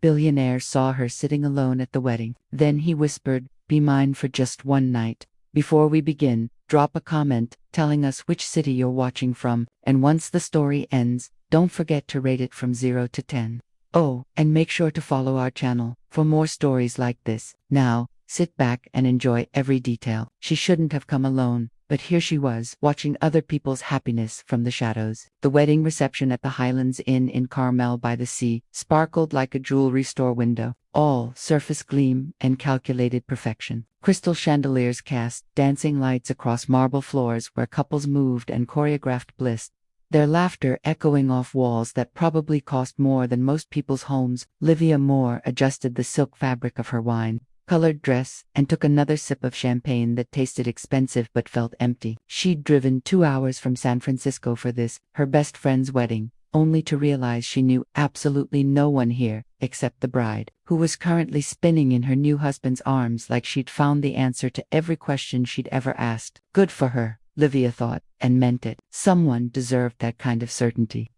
Billionaire saw her sitting alone at the wedding. Then he whispered, "Be mine for just one night. Before we begin, drop a comment telling us which city you're watching from, and once the story ends, don't forget to rate it from 0 to 10. Oh, and make sure to follow our channel for more stories like this." Now, sit back and enjoy every detail. She shouldn't have come alone, but here she was, watching other people's happiness from the shadows. The wedding reception at the Highlands Inn in Carmel by the Sea sparkled like a jewelry store window, all surface gleam and calculated perfection. Crystal chandeliers cast dancing lights across marble floors where couples moved and choreographed bliss, their laughter echoing off walls that probably cost more than most people's homes. Livia Moore adjusted the silk fabric of her wine-colored dress and took another sip of champagne that tasted expensive but felt empty. She'd driven 2 hours from San Francisco for this, her best friend's wedding, only to realize she knew absolutely no one here except the bride, who was currently spinning in her new husband's arms like she'd found the answer to every question she'd ever asked. Good for her, Livia thought, and meant it. Someone deserved that kind of certainty.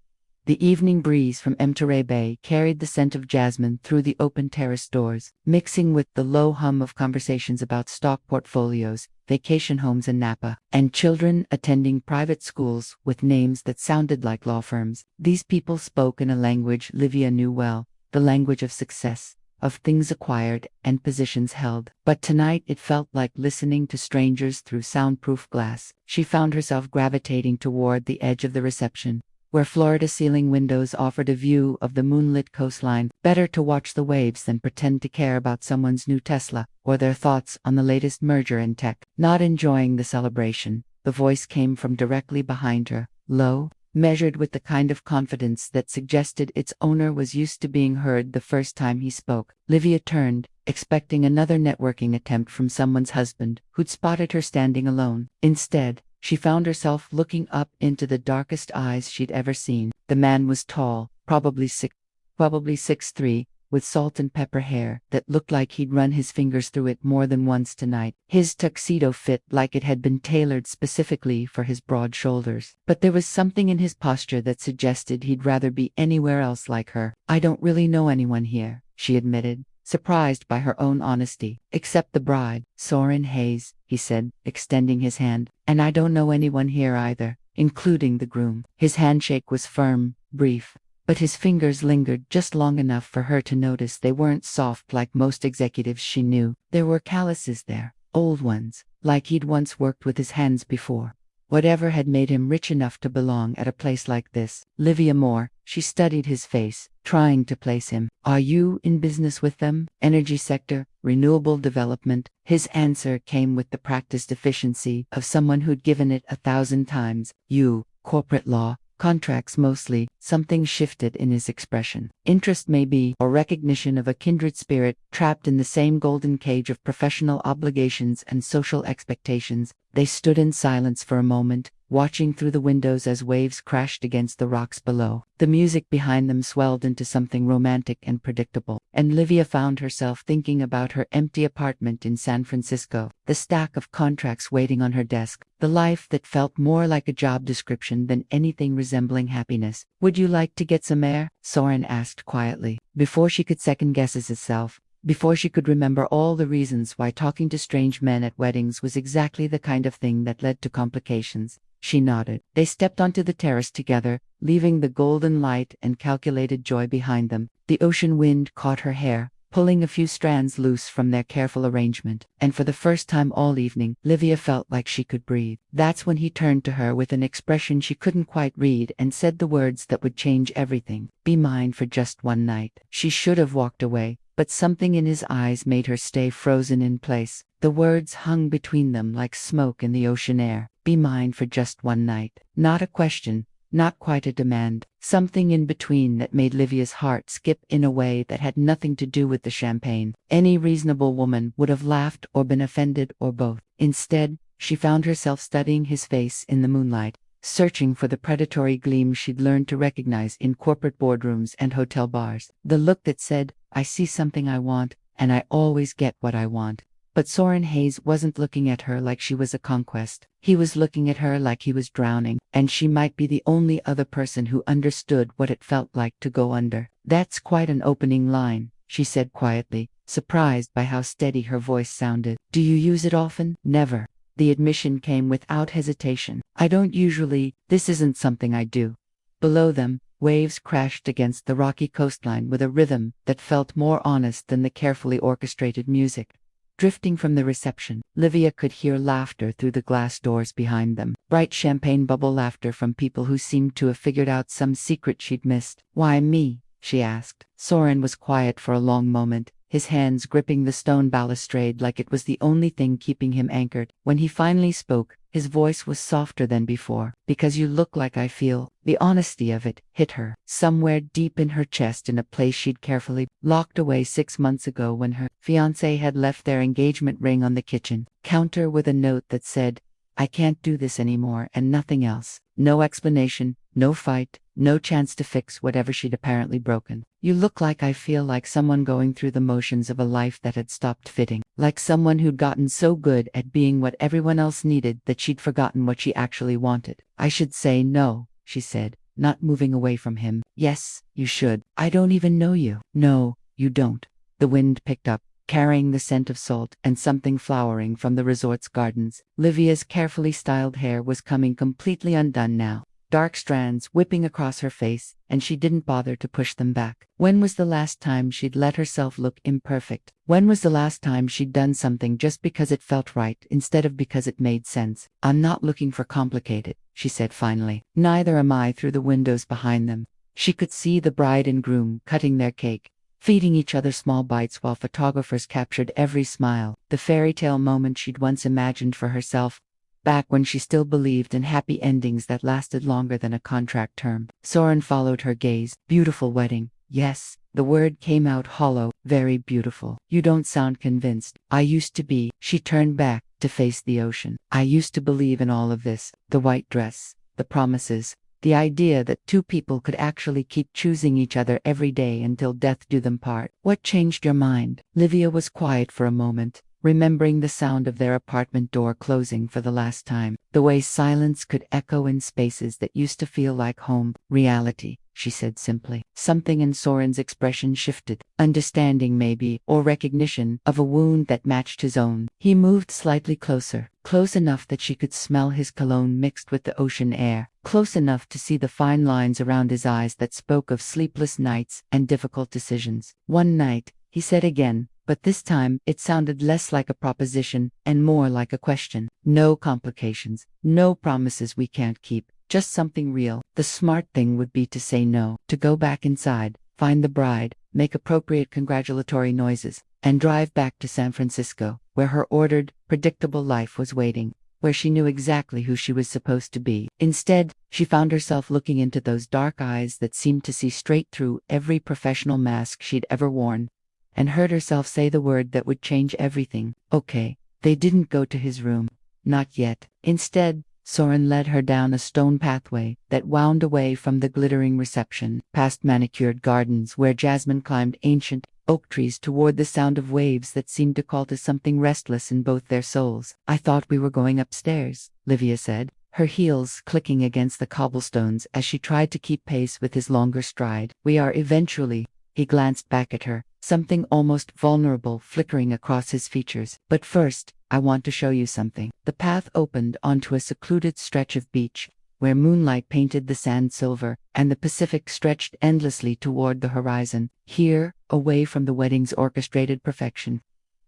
The evening breeze from Monterey Bay carried the scent of jasmine through the open terrace doors, mixing with the low hum of conversations about stock portfolios, vacation homes in Napa, and children attending private schools with names that sounded like law firms. These people spoke in a language Livia knew well, the language of success, of things acquired and positions held. But tonight it felt like listening to strangers through soundproof glass. She found herself gravitating toward the edge of the reception, where floor-to-ceiling windows offered a view of the moonlit coastline. Better to watch the waves than pretend to care about someone's new Tesla or their thoughts on the latest merger in tech. Not enjoying the celebration, the voice came from directly behind her, low, measured with the kind of confidence that suggested its owner was used to being heard the first time he spoke. Livia turned, expecting another networking attempt from someone's husband, who'd spotted her standing alone. Instead, she found herself looking up into the darkest eyes she'd ever seen. The man was tall, probably 6'3", with salt and pepper hair that looked like he'd run his fingers through it more than once tonight. His tuxedo fit like it had been tailored specifically for his broad shoulders. But there was something in his posture that suggested he'd rather be anywhere else like her. "I don't really know anyone here," she admitted, surprised by her own honesty. "Except the bride, Soren Hayes," he said, extending his hand. "And I don't know anyone here either, including the groom." His handshake was firm, brief, but his fingers lingered just long enough for her to notice they weren't soft like most executives she knew. There were calluses there, old ones, like he'd once worked with his hands before. Whatever had made him rich enough to belong at a place like this? Livia Moore, she studied his face, trying to place him. "Are you in business with them? Energy sector, renewable development?" His answer came with the practiced efficiency of someone who'd given it 1,000 times. "You, corporate law, contracts mostly." Something shifted in his expression. Interest maybe, or recognition of a kindred spirit, trapped in the same golden cage of professional obligations and social expectations. They stood in silence for a moment, watching through the windows as waves crashed against the rocks below. The music behind them swelled into something romantic and predictable, and Livia found herself thinking about her empty apartment in San Francisco, the stack of contracts waiting on her desk, the life that felt more like a job description than anything resembling happiness. "Would you like to get some air?" Soren asked quietly. Before she could second-guess herself, before she could remember all the reasons why talking to strange men at weddings was exactly the kind of thing that led to complications, she nodded. They stepped onto the terrace together, leaving the golden light and calculated joy behind them. The ocean wind caught her hair, pulling a few strands loose from their careful arrangement, and for the first time all evening, Livia felt like she could breathe. That's when he turned to her with an expression she couldn't quite read and said the words that would change everything. "Be mine for just one night." She should have walked away, but something in his eyes made her stay frozen in place. The words hung between them like smoke in the ocean air. Be mine for just one night. Not a question, not quite a demand. Something in between that made Livia's heart skip in a way that had nothing to do with the champagne. Any reasonable woman would have laughed or been offended or both. Instead, she found herself studying his face in the moonlight, searching for the predatory gleam she'd learned to recognize in corporate boardrooms and hotel bars. The look that said, "I see something I want, and I always get what I want." But Soren Hayes wasn't looking at her like she was a conquest. He was looking at her like he was drowning, and she might be the only other person who understood what it felt like to go under. That's quite an opening line, she said quietly, surprised by how steady her voice sounded. Do you use it often? Never. The admission came without hesitation. I don't usually. This isn't something I do. Below them, waves crashed against the rocky coastline with a rhythm that felt more honest than the carefully orchestrated music. Drifting from the reception, Livia could hear laughter through the glass doors behind them. Bright champagne bubble laughter from people who seemed to have figured out some secret she'd missed. Why me? She asked. Soren was quiet for a long moment, his hands gripping the stone balustrade like it was the only thing keeping him anchored. When he finally spoke, his voice was softer than before. Because you look like I feel. The honesty of it hit her, somewhere deep in her chest, in a place she'd carefully locked away 6 months ago when her fiancé had left their engagement ring on the kitchen counter with a note that said, I can't do this anymore, and nothing else. No explanation, no fight, no chance to fix whatever she'd apparently broken. You look like I feel, like someone going through the motions of a life that had stopped fitting. Like someone who'd gotten so good at being what everyone else needed that she'd forgotten what she actually wanted. I should say no, she said, not moving away from him. Yes, you should. I don't even know you. No, you don't. The wind picked up, carrying the scent of salt and something flowering from the resort's gardens. Livia's carefully styled hair was coming completely undone now, dark strands whipping across her face, and she didn't bother to push them back. When was the last time she'd let herself look imperfect? When was the last time she'd done something just because it felt right instead of because it made sense? I'm not looking for complicated, she said finally. Neither am I. Through the windows behind them, she could see the bride and groom cutting their cake, feeding each other small bites while photographers captured every smile, the fairy tale moment she'd once imagined for herself, back when she still believed in happy endings that lasted longer than a contract term. Soren followed her gaze. Beautiful wedding. Yes, the word came out hollow. Very beautiful. You don't sound convinced. I used to be. She turned back to face the ocean. I used to believe in all of this. The white dress, the promises, the idea that two people could actually keep choosing each other every day until death do them part. What changed your mind? Livia was quiet for a moment, remembering the sound of their apartment door closing for the last time, the way silence could echo in spaces that used to feel like home. Reality, she said simply. Something in Soren's expression shifted. Understanding maybe, or recognition of a wound that matched his own. He moved slightly closer, close enough that she could smell his cologne mixed with the ocean air, close enough to see the fine lines around his eyes that spoke of sleepless nights and difficult decisions. One night, he said again, but this time it sounded less like a proposition and more like a question. No complications, no promises we can't keep, just something real. The smart thing would be to say no, to go back inside, find the bride, make appropriate congratulatory noises, and drive back to San Francisco, where her ordered, predictable life was waiting, where she knew exactly who she was supposed to be. Instead, she found herself looking into those dark eyes that seemed to see straight through every professional mask she'd ever worn, and heard herself say the word that would change everything. Okay. They didn't go to his room. Not yet. Instead, Soren led her down a stone pathway that wound away from the glittering reception, past manicured gardens where Jasmine climbed ancient oak trees, toward the sound of waves that seemed to call to something restless in both their souls. I thought we were going upstairs, Livia said, her heels clicking against the cobblestones as she tried to keep pace with his longer stride. We are eventually. He glanced back at her, something almost vulnerable flickering across his features. But first, I want to show you something. The path opened onto a secluded stretch of beach, where moonlight painted the sand silver, and the Pacific stretched endlessly toward the horizon. Here, away from the wedding's orchestrated perfection,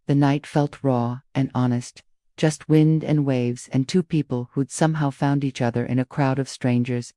the night felt raw and honest. Just wind and waves and two people who'd somehow found each other in a crowd of strangers.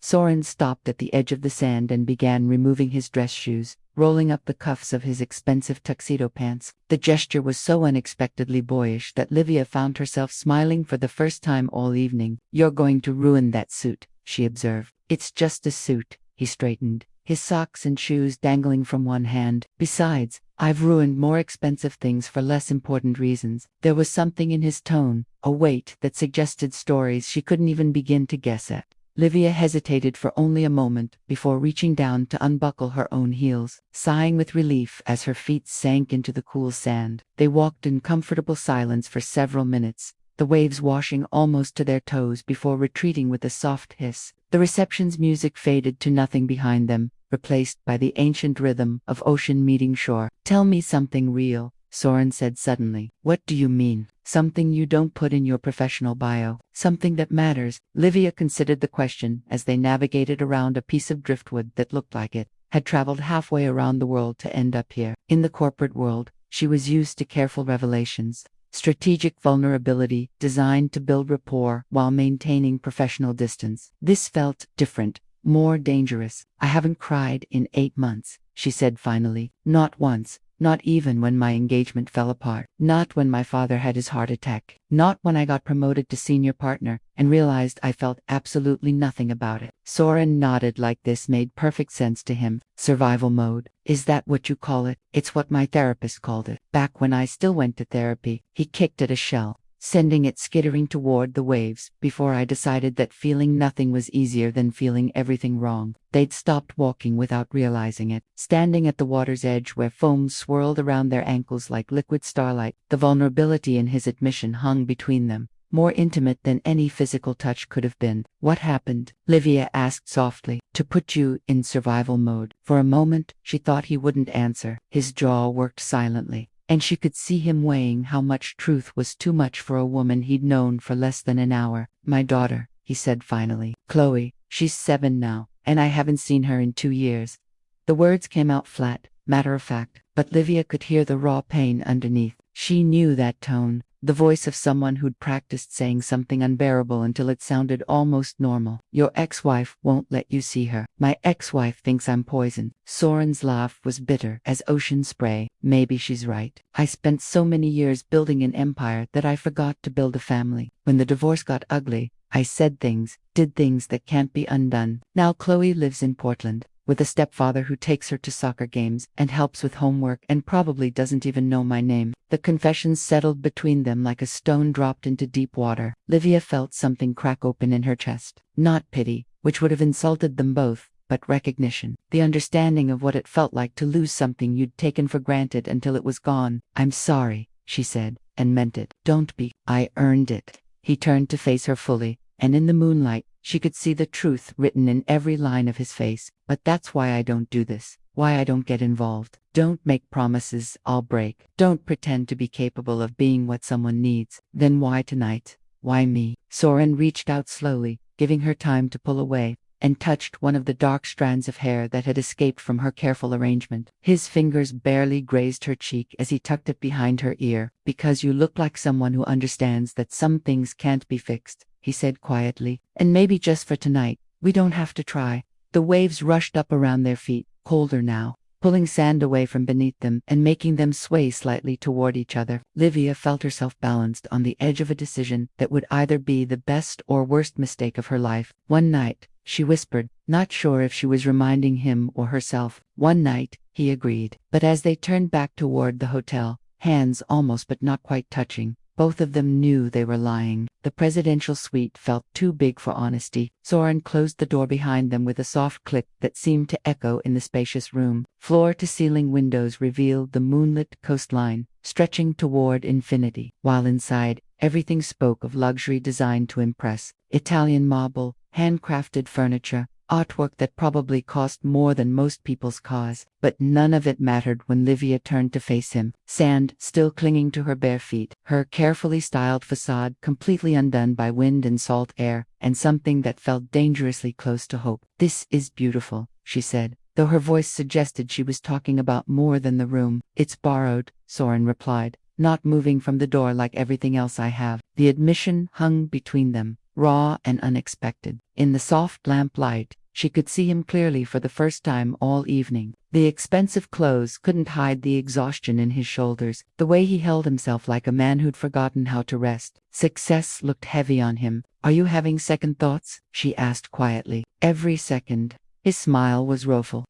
Soren stopped at the edge of the sand and began removing his dress shoes, rolling up the cuffs of his expensive tuxedo pants. The gesture was so unexpectedly boyish that Livia found herself smiling for the first time all evening. You're going to ruin that suit, she observed. It's just a suit. He straightened, his socks and shoes dangling from one hand. Besides, I've ruined more expensive things for less important reasons. There was something in his tone, a weight that suggested stories she couldn't even begin to guess at. Livia hesitated for only a moment before reaching down to unbuckle her own heels, sighing with relief as her feet sank into the cool sand. They walked in comfortable silence for several minutes, the waves washing almost to their toes before retreating with a soft hiss. The reception's music faded to nothing behind them, replaced by the ancient rhythm of ocean meeting shore. "Tell me something real," Soren said suddenly. "What do you mean? Something you don't put in your professional bio. Something that matters." Livia considered the question as they navigated around a piece of driftwood that looked like it had traveled halfway around the world to end up here. In the corporate world, she was used to careful revelations, strategic vulnerability designed to build rapport while maintaining professional distance. This felt different, more dangerous. "I haven't cried in 8 months," she said finally. "Not once. Not even when my engagement fell apart. Not when my father had his heart attack. Not when I got promoted to senior partner and realized I felt absolutely nothing about it." Soren nodded like this made perfect sense to him. "Survival mode. Is that what you call it?" "It's what my therapist called it. Back when I still went to therapy." He kicked at a shell, sending it skittering toward the waves, "before I decided that feeling nothing was easier than feeling everything wrong." They'd stopped walking without realizing it, standing at the water's edge where foam swirled around their ankles like liquid starlight. The vulnerability in his admission hung between them, more intimate than any physical touch could have been. "What happened?" Livia asked softly. "To put you in survival mode." For a moment, she thought he wouldn't answer. His jaw worked silently, and she could see him weighing how much truth was too much for a woman he'd known for less than an hour. "My daughter," he said finally. "Chloe. She's 7 now, and I haven't seen her in 2 years." The words came out flat, matter of fact, but Livia could hear the raw pain underneath. She knew that tone, the voice of someone who'd practiced saying something unbearable until it sounded almost normal. "Your ex-wife won't let you see her." "My ex-wife thinks I'm poison." Soren's laugh was bitter as ocean spray. "Maybe she's right. I spent so many years building an empire that I forgot to build a family. When the divorce got ugly, I said things, did things that can't be undone." Now Chloe lives in Portland, with a stepfather who takes her to soccer games and helps with homework and probably doesn't even know my name. The confessions settled between them like a stone dropped into deep water. Livia felt something crack open in her chest. Not pity, which would have insulted them both, but recognition. The understanding of what it felt like to lose something you'd taken for granted until it was gone. "I'm sorry," she said, and meant it. "Don't be. I earned it." He turned to face her fully, and in the moonlight, she could see the truth written in every line of his face. "But that's why I don't do this. Why I don't get involved. Don't make promises I'll break. Don't pretend to be capable of being what someone needs." "Then why tonight? Why me?" Soren reached out slowly, giving her time to pull away, and touched one of the dark strands of hair that had escaped from her careful arrangement. His fingers barely grazed her cheek as he tucked it behind her ear. "Because you look like someone who understands that some things can't be fixed," he said quietly. "And maybe just for tonight, we don't have to try." The waves rushed up around their feet, colder now, pulling sand away from beneath them and making them sway slightly toward each other. Livia felt herself balanced on the edge of a decision that would either be the best or worst mistake of her life. "One night," she whispered, not sure if she was reminding him or herself. "One night," he agreed. But as they turned back toward the hotel, hands almost but not quite touching, both of them knew they were lying. The presidential suite felt too big for honesty. Soren closed the door behind them with a soft click that seemed to echo in the spacious room. Floor-to-ceiling windows revealed the moonlit coastline, stretching toward infinity, while inside, everything spoke of luxury designed to impress. Italian marble, handcrafted furniture, artwork that probably cost more than most people's cars. But none of it mattered when Livia turned to face him, sand still clinging to her bare feet, her carefully styled facade completely undone by wind and salt air, and something that felt dangerously close to hope. "This is beautiful," she said, though her voice suggested she was talking about more than the room. "It's borrowed," Soren replied, not moving from the door like everything else I have. The admission hung between them, raw and unexpected. In the soft lamplight, she could see him clearly for the first time all evening. The expensive clothes couldn't hide the exhaustion in his shoulders, the way he held himself like a man who'd forgotten how to rest. Success looked heavy on him. "Are you having second thoughts?" she asked quietly. "Every second." His smile was rueful.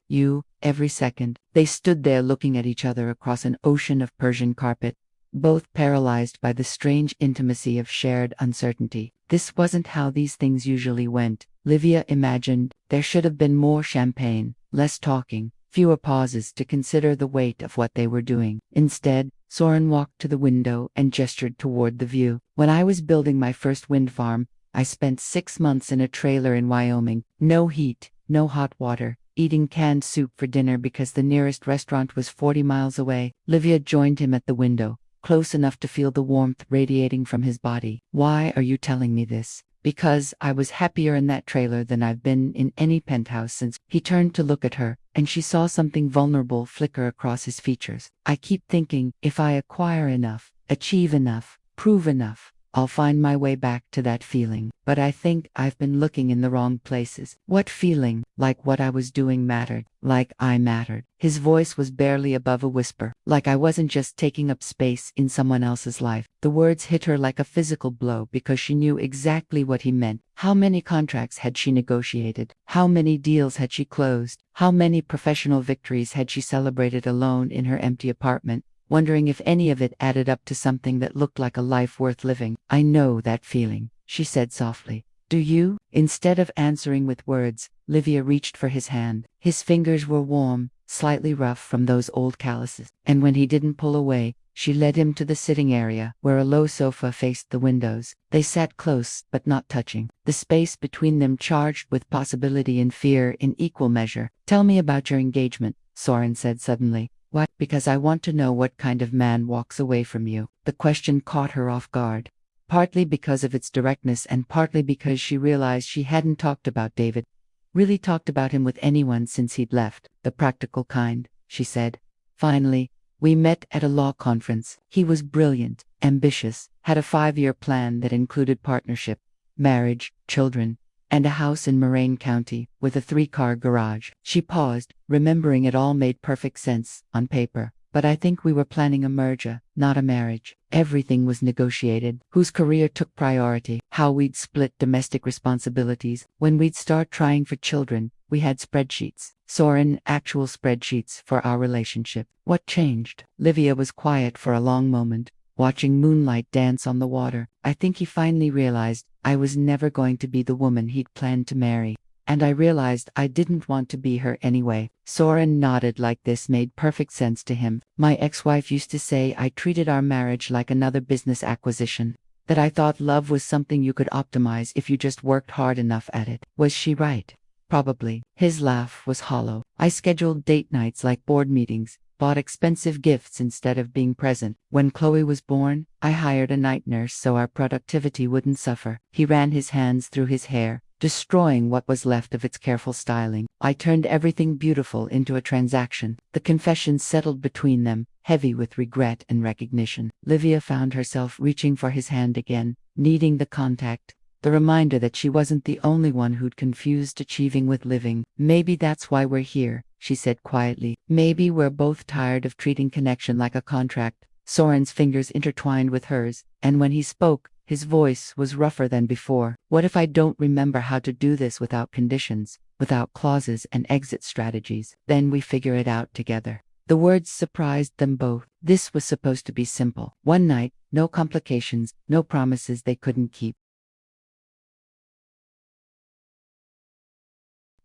Every second." They stood there looking at each other across an ocean of Persian carpet, both paralyzed by the strange intimacy of shared uncertainty. This wasn't how these things usually went, Livia imagined. There should have been more champagne, less talking, fewer pauses to consider the weight of what they were doing. Instead, Soren walked to the window and gestured toward the view. "When I was building my first wind farm, I spent 6 months in a trailer in Wyoming. No heat, no hot water, eating canned soup for dinner because the nearest restaurant was 40 miles away. Livia joined him at the window, close enough to feel the warmth radiating from his body. Why are you telling me this? Because I was happier in that trailer than I've been in any penthouse since. He turned to look at her, and she saw something vulnerable flicker across his features. I keep thinking, if I acquire enough, achieve enough, prove enough, I'll find my way back to that feeling. But I think I've been looking in the wrong places. What feeling? Like what I was doing mattered. Like I mattered. His voice was barely above a whisper. Like I wasn't just taking up space in someone else's life. The words hit her like a physical blow because she knew exactly what he meant. How many contracts had she negotiated? How many deals had she closed? How many professional victories had she celebrated alone in her empty apartment, wondering if any of it added up to something that looked like a life worth living? I know that feeling, she said softly. Do you? Instead of answering with words, Livia reached for his hand. His fingers were warm, slightly rough from those old calluses, and when he didn't pull away, she led him to the sitting area, where a low sofa faced the windows. They sat close, but not touching, the space between them charged with possibility and fear in equal measure. Tell me about your engagement, Soren said suddenly. Why? Because I want to know what kind of man walks away from you. The question caught her off guard, partly because of its directness and partly because she realized she hadn't talked about David, really talked about him with anyone since he'd left. The practical kind, she said. Finally, we met at a law conference. He was brilliant, ambitious, had a 5-year plan that included partnership, marriage, children, and a house in Moraine County with a 3-car garage. She paused, remembering it all made perfect sense on paper. But I think we were planning a merger, not a marriage. Everything was negotiated. Whose career took priority, how we'd split domestic responsibilities. When we'd start trying for children, we had spreadsheets. Soren, actual spreadsheets for our relationship. What changed? Livia was quiet for a long moment, watching moonlight dance on the water. I think he finally realized I was never going to be the woman he'd planned to marry. And I realized I didn't want to be her anyway. Soren nodded like this made perfect sense to him. My ex-wife used to say I treated our marriage like another business acquisition, that I thought love was something you could optimize if you just worked hard enough at it. Was she right? Probably. His laugh was hollow. I scheduled date nights like board meetings, bought expensive gifts instead of being present. When Chloe was born, I hired a night nurse so our productivity wouldn't suffer. He ran his hands through his hair, destroying what was left of its careful styling. I turned everything beautiful into a transaction. The confession settled between them, heavy with regret and recognition. Livia found herself reaching for his hand again, needing the contact, the reminder that she wasn't the only one who'd confused achieving with living. Maybe that's why we're here, she said quietly. Maybe we're both tired of treating connection like a contract. Soren's fingers intertwined with hers, and when he spoke, his voice was rougher than before. What if I don't remember how to do this without conditions, without clauses and exit strategies? Then we figure it out together. The words surprised them both. This was supposed to be simple. One night, no complications, no promises they couldn't keep.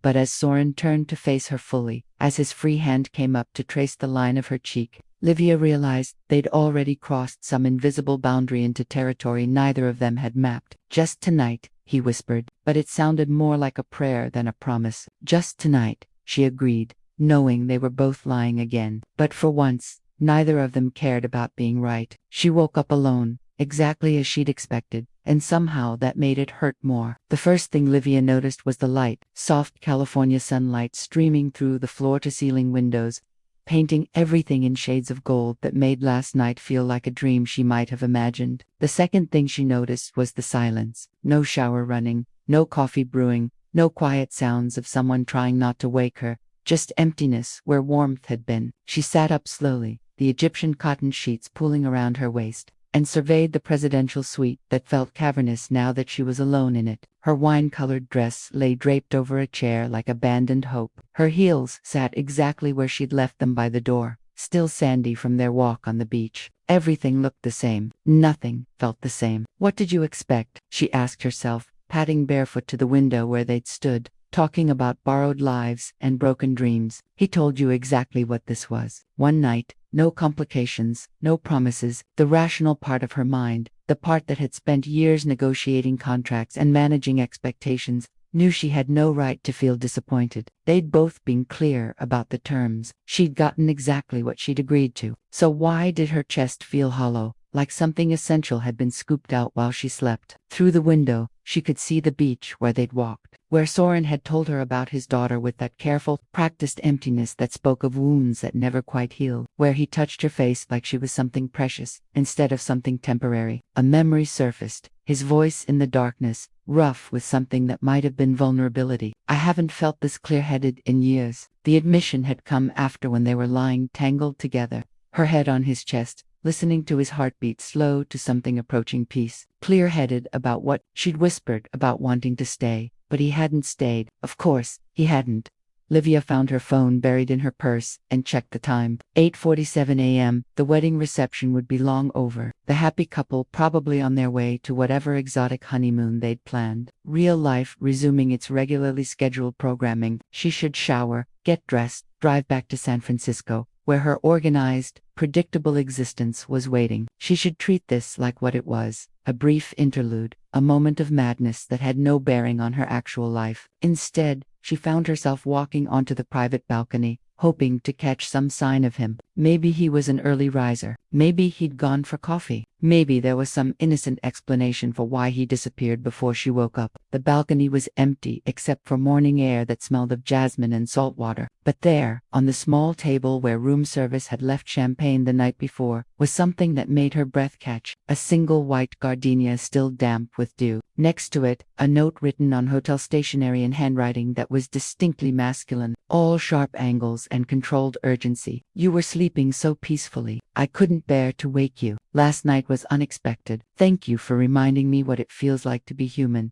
But as Soren turned to face her fully, as his free hand came up to trace the line of her cheek, Livia realized they'd already crossed some invisible boundary into territory neither of them had mapped. Just tonight, he whispered, but it sounded more like a prayer than a promise. Just tonight, she agreed, knowing they were both lying again. But for once, neither of them cared about being right. She woke up alone, exactly as she'd expected, and somehow that made it hurt more. The first thing Livia noticed was the light, soft California sunlight streaming through the floor-to-ceiling windows, painting everything in shades of gold that made last night feel like a dream she might have imagined. The second thing she noticed was the silence. No shower running, no coffee brewing, no quiet sounds of someone trying not to wake her, just emptiness where warmth had been. She sat up slowly, the Egyptian cotton sheets pooling around her waist, and surveyed the presidential suite that felt cavernous now that she was alone in it. Her wine-colored dress lay draped over a chair like abandoned hope. Her heels sat exactly where she'd left them by the door, still sandy from their walk on the beach. Everything looked the same. Nothing felt the same. What did you expect? She asked herself, padding barefoot to the window where they'd stood, talking about borrowed lives and broken dreams. He told you exactly what this was. One night, no complications, no promises. The rational part of her mind, the part that had spent years negotiating contracts and managing expectations, knew she had no right to feel disappointed. They'd both been clear about the terms. She'd gotten exactly what she'd agreed to. So why did her chest feel hollow, like something essential had been scooped out while she slept? Through the window, she could see the beach where they'd walked, where Soren had told her about his daughter with that careful, practiced emptiness that spoke of wounds that never quite healed, where he touched her face like she was something precious, instead of something temporary. A memory surfaced, his voice in the darkness, rough with something that might have been vulnerability. I haven't felt this clear-headed in years. The admission had come after when they were lying tangled together, her head on his chest, listening to his heartbeat slow to something approaching peace. Clear-headed about what she'd whispered about wanting to stay, but he hadn't stayed. Of course, he hadn't. Livia found her phone buried in her purse and checked the time. 8:47 a.m. The wedding reception would be long over. The happy couple probably on their way to whatever exotic honeymoon they'd planned. Real life resuming its regularly scheduled programming. She should shower, get dressed, drive back to San Francisco, where her organized, predictable existence was waiting. She should treat this like what it was, a brief interlude, a moment of madness that had no bearing on her actual life. Instead, she found herself walking onto the private balcony, hoping to catch some sign of him. Maybe he was an early riser. Maybe he'd gone for coffee. Maybe there was some innocent explanation for why he disappeared before she woke up. The balcony was empty except for morning air that smelled of jasmine and salt water. But there, on the small table where room service had left champagne the night before, was something that made her breath catch. A single white gardenia still damp with dew. Next to it, a note written on hotel stationery in handwriting that was distinctly masculine, all sharp angles and controlled urgency. You were sleeping so peacefully. I couldn't bear to wake you. Last night was unexpected. Thank you for reminding me what it feels like to be human.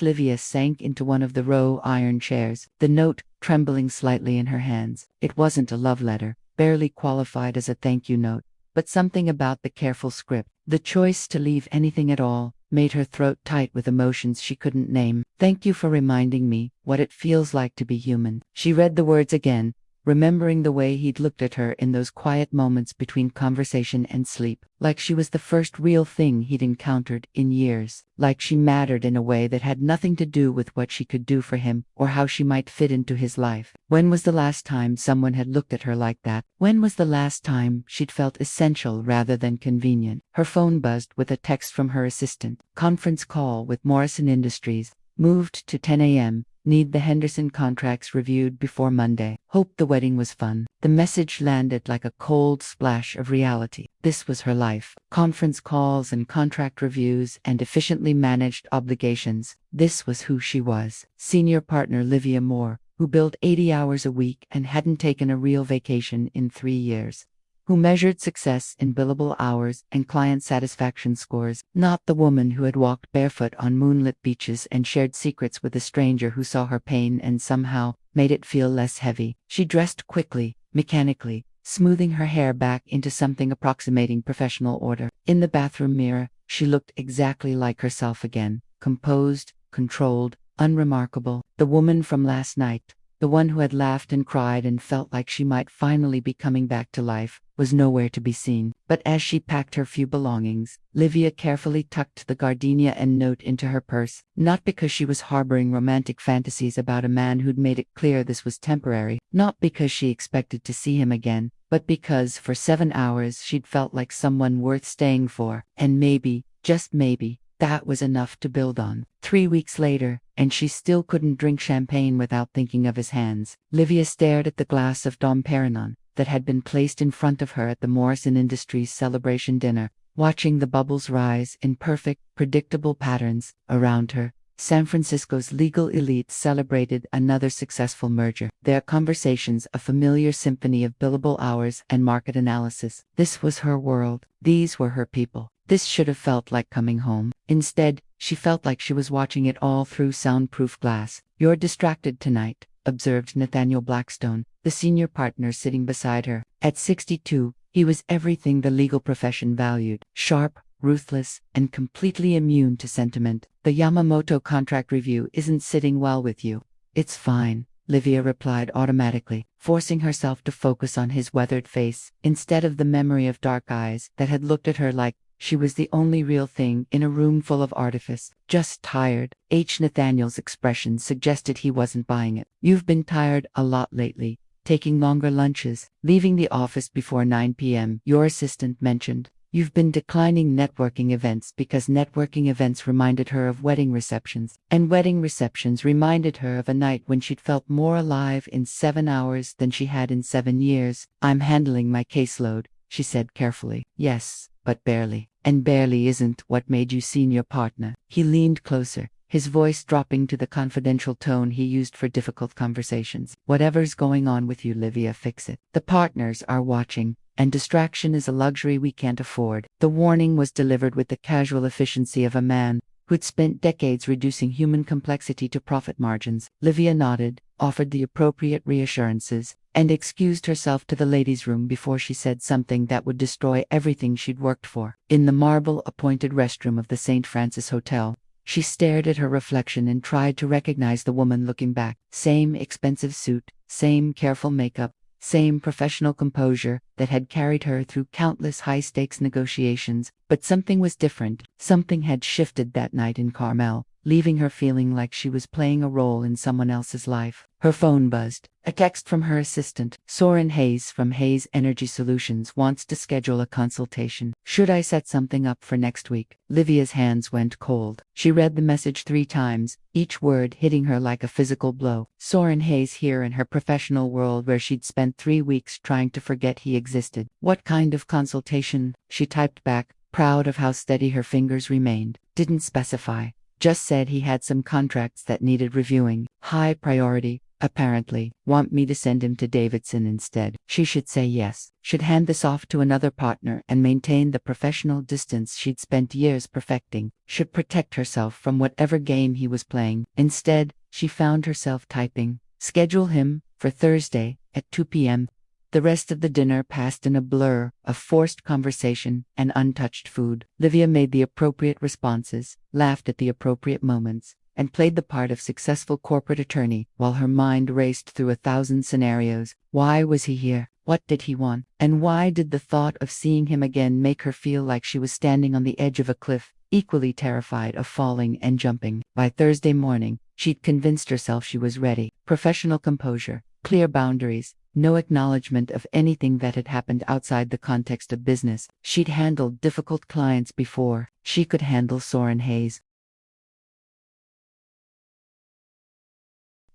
Livia sank into one of the row iron chairs, the note trembling slightly in her hands. It wasn't a love letter, barely qualified as a thank you note, but something about the careful script, the choice to leave anything at all, made her throat tight with emotions she couldn't name. Thank you for reminding me what it feels like to be human. She read the words again, remembering the way he'd looked at her in those quiet moments between conversation and sleep, like she was the first real thing he'd encountered in years, like she mattered in a way that had nothing to do with what she could do for him or how she might fit into his life. When was the last time someone had looked at her like that? When was the last time she'd felt essential rather than convenient? Her phone buzzed with a text from her assistant. Conference call with Morrison Industries. Moved to 10 a.m. Need the Henderson contracts reviewed before Monday. Hope the wedding was fun. The message landed like a cold splash of reality. This was her life. Conference calls and contract reviews and efficiently managed obligations. This was who she was. Senior partner Livia Moore, who billed 80 hours a week and hadn't taken a real vacation in 3 years. Who measured success in billable hours and client satisfaction scores, not the woman who had walked barefoot on moonlit beaches and shared secrets with a stranger who saw her pain and somehow made it feel less heavy. She dressed quickly, mechanically, smoothing her hair back into something approximating professional order. In the bathroom mirror, she looked exactly like herself again, composed, controlled, unremarkable, the woman from last night. The one who had laughed and cried and felt like she might finally be coming back to life, was nowhere to be seen. But as she packed her few belongings, Livia carefully tucked the gardenia and note into her purse, not because she was harboring romantic fantasies about a man who'd made it clear this was temporary, not because she expected to see him again, but because for 7 hours she'd felt like someone worth staying for, and maybe, just maybe, that was enough to build on. 3 weeks later, and she still couldn't drink champagne without thinking of his hands. Livia stared at the glass of Dom Perignon that had been placed in front of her at the Morrison Industries celebration dinner, watching the bubbles rise in perfect, predictable patterns around her. San Francisco's legal elite celebrated another successful merger. Their conversations a familiar symphony of billable hours and market analysis. This was her world. These were her people. This should have felt like coming home. Instead, she felt like she was watching it all through soundproof glass. "You're distracted tonight," observed Nathaniel Blackstone, the senior partner sitting beside her. At 62, he was everything the legal profession valued. Sharp, ruthless, and completely immune to sentiment. "The Yamamoto contract review isn't sitting well with you." "It's fine," Livia replied automatically, forcing herself to focus on his weathered face, instead of the memory of dark eyes that had looked at her like she was the only real thing in a room full of artifice. Just tired. Nathaniel's expression suggested he wasn't buying it. You've been tired a lot lately, taking longer lunches, leaving the office before 9 p.m., your assistant mentioned. You've been declining networking events because networking events reminded her of wedding receptions, and wedding receptions reminded her of a night when she'd felt more alive in 7 hours than she had in 7 years. I'm handling my caseload, she said carefully. Yes, but barely. And barely isn't what made you senior partner. He leaned closer, his voice dropping to the confidential tone he used for difficult conversations. Whatever's going on with you, Livia, fix it. The partners are watching, and distraction is a luxury we can't afford. The warning was delivered with the casual efficiency of a man who'd spent decades reducing human complexity to profit margins. Livia nodded, offered the appropriate reassurances, and excused herself to the ladies' room before she said something that would destroy everything she'd worked for. In the marble-appointed restroom of the St. Francis Hotel, she stared at her reflection and tried to recognize the woman looking back. Same expensive suit, same careful makeup, same professional composure that had carried her through countless high-stakes negotiations, but something was different. Something had shifted that night in Carmel, leaving her feeling like she was playing a role in someone else's life. Her phone buzzed. A text from her assistant. Soren Hayes from Hayes Energy Solutions wants to schedule a consultation. Should I set something up for next week? Livia's hands went cold. She read the message 3 times, each word hitting her like a physical blow. Soren Hayes here in her professional world where she'd spent 3 weeks trying to forget he existed. What kind of consultation? She typed back, proud of how steady her fingers remained. Didn't specify. Just said he had some contracts that needed reviewing. High priority, apparently. Want me to send him to Davidson instead? She should say yes. Should hand this off to another partner and maintain the professional distance she'd spent years perfecting. Should protect herself from whatever game he was playing. Instead, she found herself typing, schedule him for Thursday at 2 p.m. The rest of the dinner passed in a blur of forced conversation and untouched food. Livia made the appropriate responses, laughed at the appropriate moments, and played the part of successful corporate attorney while her mind raced through 1,000 scenarios. Why was he here? What did he want? And why did the thought of seeing him again make her feel like she was standing on the edge of a cliff, equally terrified of falling and jumping? By Thursday morning, she'd convinced herself she was ready. Professional composure, clear boundaries, no acknowledgement of anything that had happened outside the context of business. She'd handled difficult clients before. She could handle Soren Hayes.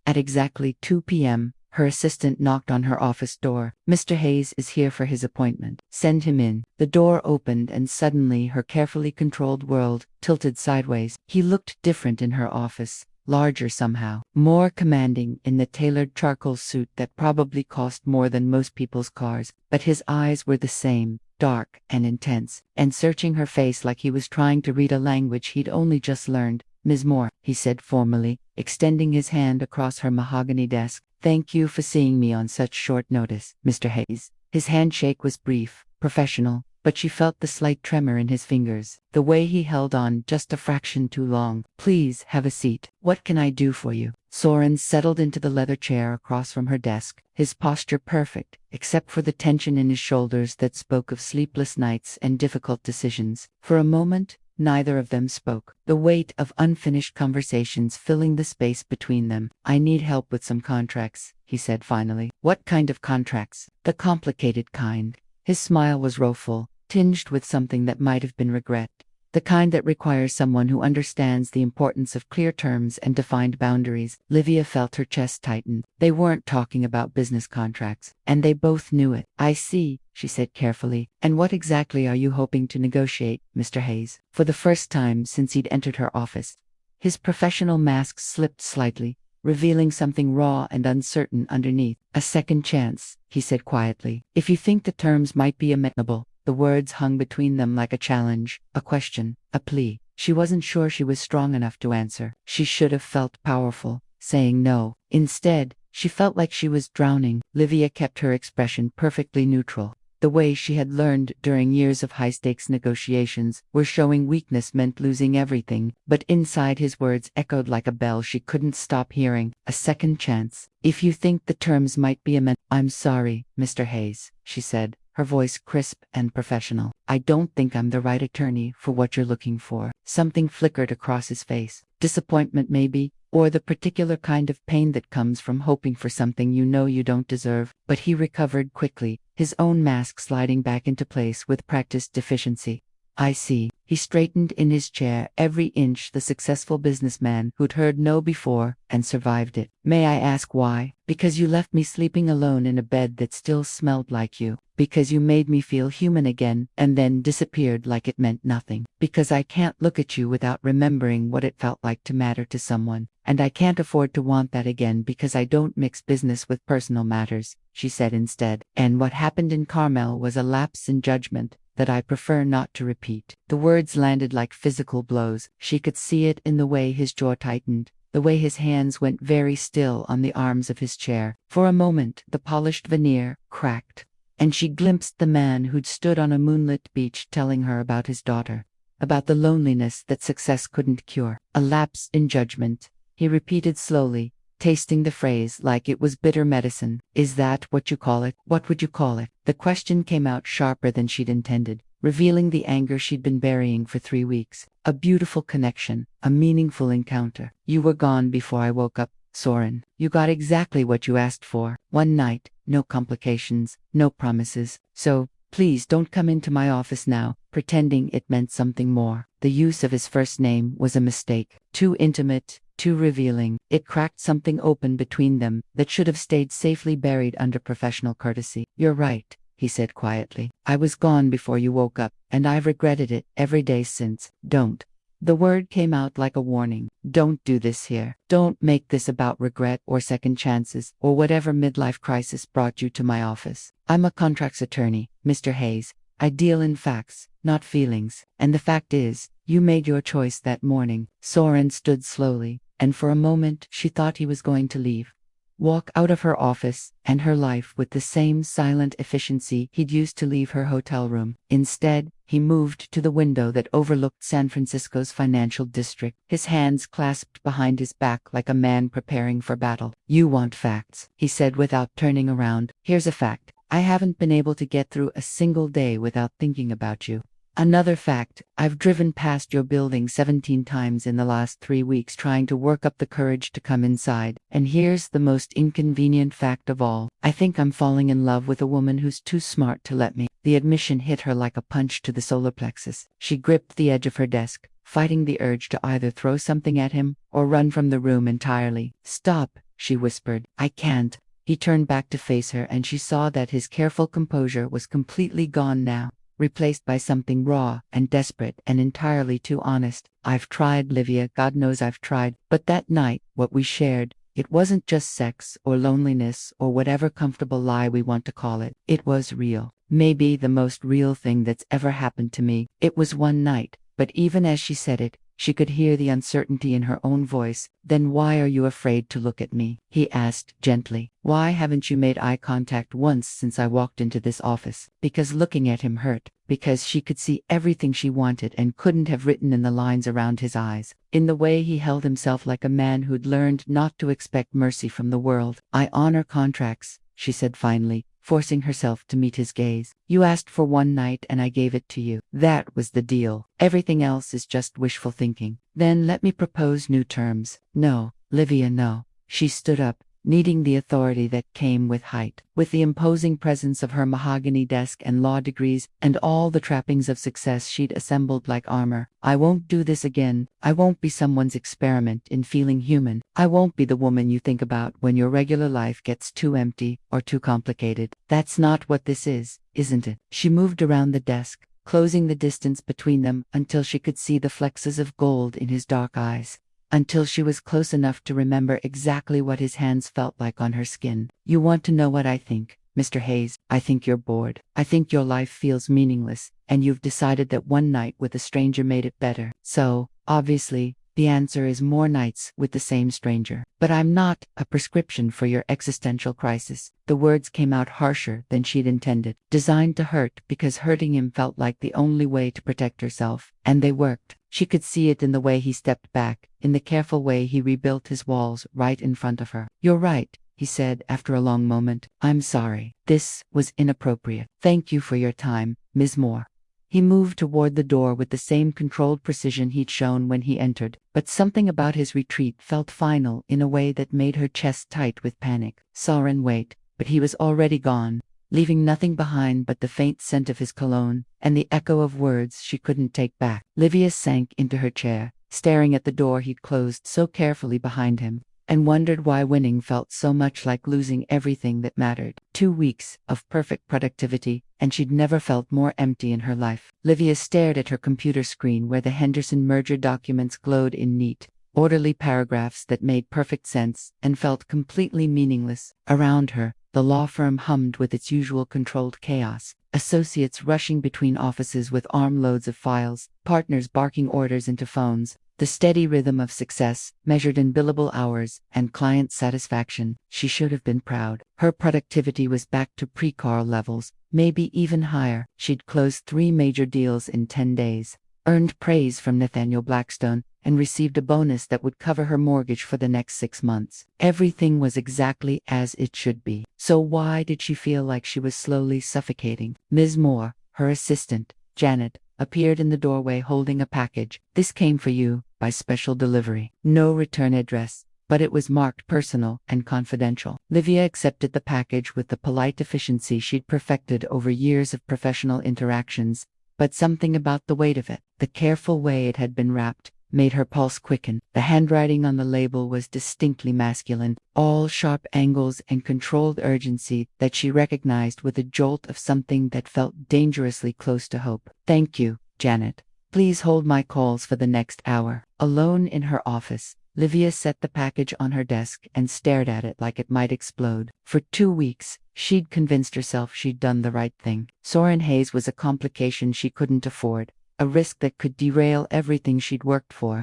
At exactly 2 p.m., her assistant knocked on her office door. Mr. Hayes is here for his appointment. Send him in. The door opened and suddenly her carefully controlled world tilted sideways. He looked different in her office. Larger somehow, more commanding in the tailored charcoal suit that probably cost more than most people's cars, but his eyes were the same, dark and intense, and searching her face like he was trying to read a language he'd only just learned. Ms. Moore, he said formally, extending his hand across her mahogany desk. Thank you for seeing me on such short notice, Mr. Hayes. His handshake was brief, professional, but she felt the slight tremor in his fingers, the way he held on just a fraction too long. Please have a seat. What can I do for you? Soren settled into the leather chair across from her desk, his posture perfect, except for the tension in his shoulders that spoke of sleepless nights and difficult decisions. For a moment, neither of them spoke, the weight of unfinished conversations filling the space between them. I need help with some contracts, he said finally. What kind of contracts? The complicated kind. His smile was rueful, tinged with something that might have been regret. The kind that requires someone who understands the importance of clear terms and defined boundaries. Livia felt her chest tighten. They weren't talking about business contracts, and they both knew it. I see, she said carefully. And what exactly are you hoping to negotiate, Mr. Hayes? For the first time since he'd entered her office, his professional mask slipped slightly, revealing something raw and uncertain underneath. A second chance, he said quietly. If you think the terms might be amenable. The words hung between them like a challenge, a question, a plea. She wasn't sure she was strong enough to answer. She should have felt powerful, saying no. Instead, she felt like she was drowning. Livia kept her expression perfectly neutral. The way she had learned during years of high-stakes negotiations, where showing weakness meant losing everything, but inside his words echoed like a bell she couldn't stop hearing. A second chance. If you think the terms might be amended. I'm sorry, Mr. Hayes, she said, her voice crisp and professional. I don't think I'm the right attorney for what you're looking for. Something flickered across his face. Disappointment maybe, or the particular kind of pain that comes from hoping for something you know you don't deserve. But he recovered quickly, his own mask sliding back into place with practiced efficiency. I see. He straightened in his chair, every inch the successful businessman who'd heard no before and survived it. May I ask why? Because you left me sleeping alone in a bed that still smelled like you. Because you made me feel human again and then disappeared like it meant nothing. Because I can't look at you without remembering what it felt like to matter to someone. And I can't afford to want that again because I don't mix business with personal matters, she said instead. And what happened in Carmel was a lapse in judgment that I prefer not to repeat. The words landed like physical blows. She could see it in the way his jaw tightened, the way his hands went very still on the arms of his chair. For a moment, the polished veneer cracked, and she glimpsed the man who'd stood on a moonlit beach telling her about his daughter, about the loneliness that success couldn't cure. A lapse in judgment, he repeated slowly, tasting the phrase like it was bitter medicine. Is that what you call it? What would you call it? The question came out sharper than she'd intended, revealing the anger she'd been burying for 3 weeks. A beautiful connection, a meaningful encounter. You were gone before I woke up, Soren. You got exactly what you asked for. One night, no complications, no promises. So, please don't come into my office now, pretending it meant something more. The use of his first name was a mistake. Too intimate, too revealing. It cracked something open between them that should have stayed safely buried under professional courtesy. You're right, he said quietly. I was gone before you woke up, and I've regretted it every day since. Don't. The word came out like a warning. Don't do this here. Don't make this about regret or second chances or whatever midlife crisis brought you to my office. I'm a contracts attorney, Mr. Hayes. I deal in facts, not feelings. And the fact is, you made your choice that morning. Soren stood slowly, and for a moment she thought he was going to leave, walk out of her office and her life with the same silent efficiency he'd used to leave her hotel room. Instead, he moved to the window that overlooked San Francisco's financial district, his hands clasped behind his back like a man preparing for battle. You want facts, he said without turning around. Here's a fact. I haven't been able to get through a single day without thinking about you. Another fact, I've driven past your building 17 times in the last 3 weeks trying to work up the courage to come inside. And here's the most inconvenient fact of all. I think I'm falling in love with a woman who's too smart to let me. The admission hit her like a punch to the solar plexus. She gripped the edge of her desk, fighting the urge to either throw something at him or run from the room entirely. Stop, she whispered. I can't. He turned back to face her and she saw that his careful composure was completely gone now, replaced by something raw and desperate and entirely too honest. I've tried, Livia, God knows I've tried. But that night, what we shared, it wasn't just sex or loneliness or whatever comfortable lie we want to call it. It was real. Maybe the most real thing that's ever happened to me. It was one night, but even as she said it, she could hear the uncertainty in her own voice. Then why are you afraid to look at me? He asked gently. Why haven't you made eye contact once since I walked into this office? Because looking at him hurt. Because she could see everything she wanted and couldn't have written in the lines around his eyes. In the way he held himself like a man who'd learned not to expect mercy from the world. I honor contracts, she said finally, forcing herself to meet his gaze. You asked for one night and I gave it to you. That was the deal. Everything else is just wishful thinking. Then let me propose new terms. No, Livia, no. She stood up, needing the authority that came with height, with the imposing presence of her mahogany desk and law degrees and all the trappings of success she'd assembled like armor. I won't do this again. I won't be someone's experiment in feeling human. I won't be the woman you think about when your regular life gets too empty or too complicated. That's not what this is, isn't it? She moved around the desk, closing the distance between them until she could see the flexes of gold in his dark eyes. Until she was close enough to remember exactly what his hands felt like on her skin. You want to know what I think, Mr. Hayes? I think you're bored. I think your life feels meaningless, and you've decided that one night with a stranger made it better. So, obviously, The answer is more nights with the same stranger. But I'm not a prescription for your existential crisis. The words came out harsher than she'd intended, designed to hurt because hurting him felt like the only way to protect herself. And they worked. She could see it in the way he stepped back, in the careful way he rebuilt his walls right in front of her. "You're right," he said after a long moment. "I'm sorry. This was inappropriate. Thank you for your time, Ms. Moore." He moved toward the door with the same controlled precision he'd shown when he entered, but something about his retreat felt final in a way that made her chest tight with panic. Soren wait, but he was already gone, leaving nothing behind but the faint scent of his cologne and the echo of words she couldn't take back. Livia sank into her chair, staring at the door he'd closed so carefully behind him, and wondered why winning felt so much like losing everything that mattered. 2 weeks of perfect productivity, and she'd never felt more empty in her life. Livia stared at her computer screen where the Henderson merger documents glowed in neat, orderly paragraphs that made perfect sense and felt completely meaningless. Around her, the law firm hummed with its usual controlled chaos. Associates rushing between offices with armloads of files, partners barking orders into phones. The steady rhythm of success, measured in billable hours, and client satisfaction. She should have been proud. Her productivity was back to pre-Carl levels, maybe even higher. She'd closed 3 major deals in 10 days, earned praise from Nathaniel Blackstone, and received a bonus that would cover her mortgage for the next 6 months. Everything was exactly as it should be. So why did she feel like she was slowly suffocating? Ms. Moore, her assistant, Janet, appeared in the doorway holding a package. "This came for you, by special delivery." No return address, but it was marked personal and confidential. Livia accepted the package with the polite efficiency she'd perfected over years of professional interactions, but something about the weight of it, the careful way it had been wrapped, made her pulse quicken. The handwriting on the label was distinctly masculine, all sharp angles and controlled urgency that she recognized with a jolt of something that felt dangerously close to hope. "Thank you, Janet. Please hold my calls for the next hour." Alone in her office, Livia set the package on her desk and stared at it like it might explode. For 2 weeks, she'd convinced herself she'd done the right thing. Soren Hayes was a complication she couldn't afford, a risk that could derail everything she'd worked for.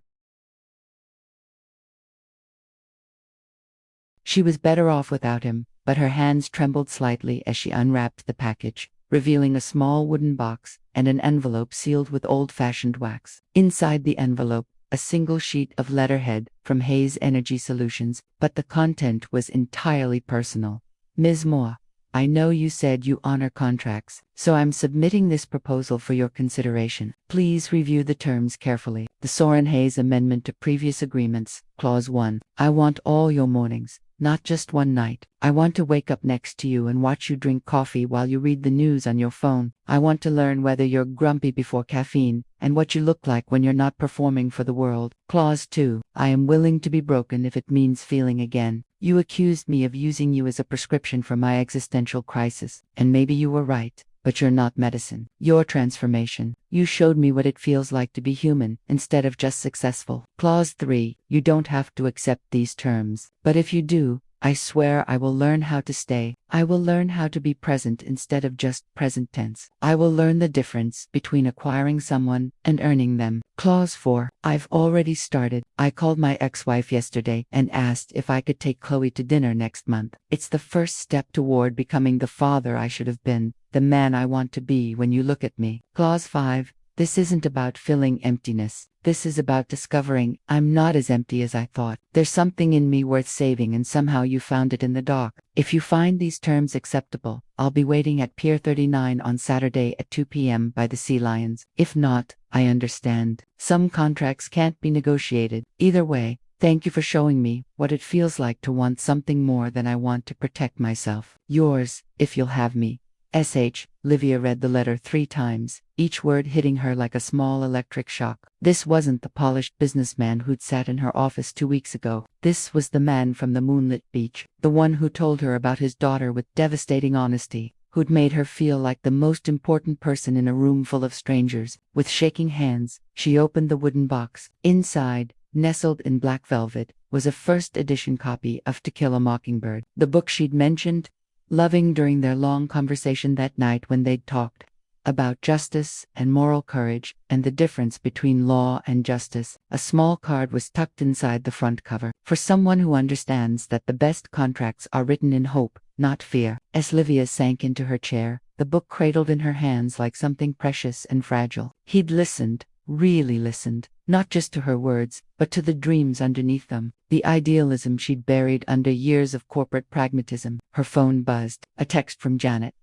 She was better off without him, but her hands trembled slightly as she unwrapped the package, revealing a small wooden box and an envelope sealed with old-fashioned wax. Inside the envelope, a single sheet of letterhead from Hayes Energy Solutions, but the content was entirely personal. "Ms. Moore, I know you said you honor contracts, so I'm submitting this proposal for your consideration. Please review the terms carefully." The Soren Hayes Amendment to Previous Agreements, Clause 1. "I want all your mornings, not just one night. I want to wake up next to you and watch you drink coffee while you read the news on your phone. I want to learn whether you're grumpy before caffeine and what you look like when you're not performing for the world." Clause 2. "I am willing to be broken if it means feeling again. You accused me of using you as a prescription for my existential crisis, and maybe you were right, but you're not medicine. Your transformation. You showed me what it feels like to be human instead of just successful." Clause 3. "You don't have to accept these terms, but if you do, I swear I will learn how to stay. I will learn how to be present instead of just present tense. I will learn the difference between acquiring someone and earning them." Clause 4. "I've already started. I called my ex-wife yesterday and asked if I could take Chloe to dinner next month. It's the first step toward becoming the father I should have been, the man I want to be when you look at me." Clause 5. "This isn't about filling emptiness. This is about discovering I'm not as empty as I thought. There's something in me worth saving, and somehow you found it in the dock. If you find these terms acceptable, I'll be waiting at Pier 39 on Saturday at 2 p.m. by the Sea Lions. If not, I understand. Some contracts can't be negotiated. Either way, thank you for showing me what it feels like to want something more than I want to protect myself. Yours, if you'll have me. S.H." Livia read the letter 3 times, each word hitting her like a small electric shock. This wasn't the polished businessman who'd sat in her office 2 weeks ago. This was the man from the moonlit beach, the one who told her about his daughter with devastating honesty, who'd made her feel like the most important person in a room full of strangers. With shaking hands, she opened the wooden box. Inside, nestled in black velvet, was a first edition copy of To Kill a Mockingbird, the book she'd mentioned loving during their long conversation that night when they'd talked about justice and moral courage, and the difference between law and justice. A small card was tucked inside the front cover. For someone who understands that the best contracts are written in hope, not fear. As Livia sank into her chair, the book cradled in her hands like something precious and fragile. He'd listened, really listened, not just to her words, but to the dreams underneath them, the idealism she'd buried under years of corporate pragmatism. Her phone buzzed, a text from Janet.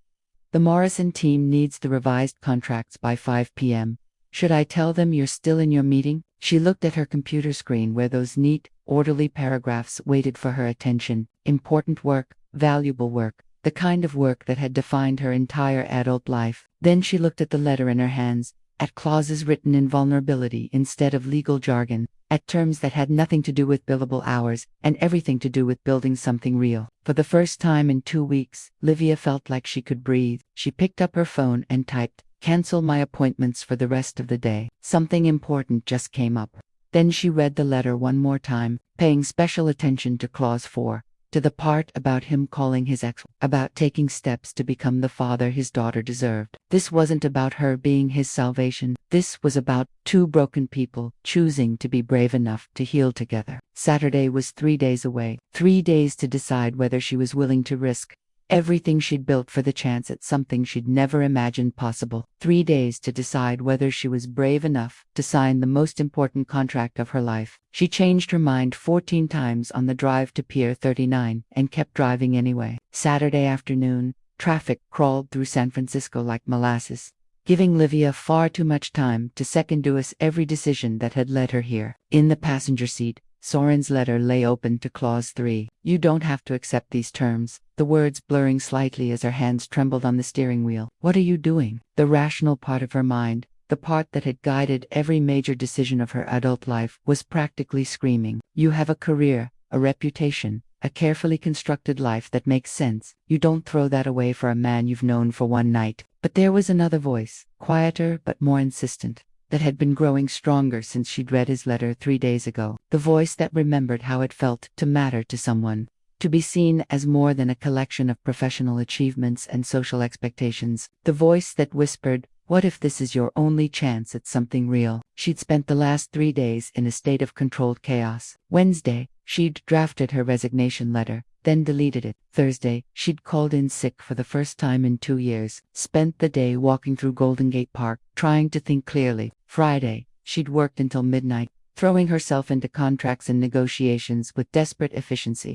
The Morrison team needs the revised contracts by 5 p.m. Should I tell them you're still in your meeting? She looked at her computer screen where those neat, orderly paragraphs waited for her attention. Important work, valuable work, the kind of work that had defined her entire adult life. Then she looked at the letter in her hands, at clauses written in vulnerability instead of legal jargon, at terms that had nothing to do with billable hours and everything to do with building something real. For the first time in 2 weeks, Livia felt like she could breathe. She picked up her phone and typed, "Cancel my appointments for the rest of the day." Something important just came up. Then she read the letter one more time, paying special attention to clause 4. To the part about him calling his ex, about taking steps to become the father his daughter deserved. This wasn't about her being his salvation. This was about two broken people choosing to be brave enough to heal together. Saturday was 3 days away. 3 days to decide whether she was willing to risk everything she'd built for the chance at something she'd never imagined possible. 3 days to decide whether she was brave enough to sign the most important contract of her life. She changed her mind 14 times on the drive to Pier 39 and kept driving anyway. Saturday afternoon, traffic crawled through San Francisco like molasses, giving Livia far too much time to second-guess every decision that had led her here. In the passenger seat, Soren's letter lay open to clause 3. "You don't have to accept these terms," the words blurring slightly as her hands trembled on the steering wheel. "What are you doing?" The rational part of her mind, the part that had guided every major decision of her adult life, was practically screaming. "You have a career, a reputation, a carefully constructed life that makes sense. You don't throw that away for a man you've known for one night." But there was another voice, quieter but more insistent, that had been growing stronger since she'd read his letter 3 days ago. The voice that remembered how it felt to matter to someone, to be seen as more than a collection of professional achievements and social expectations. The voice that whispered, "What if this is your only chance at something real?" She'd spent the last 3 days in a state of controlled chaos. Wednesday, she'd drafted her resignation letter, then deleted it. Thursday, she'd called in sick for the first time in 2 years, spent the day walking through Golden Gate Park, trying to think clearly. Friday, she'd worked until midnight, throwing herself into contracts and negotiations with desperate efficiency,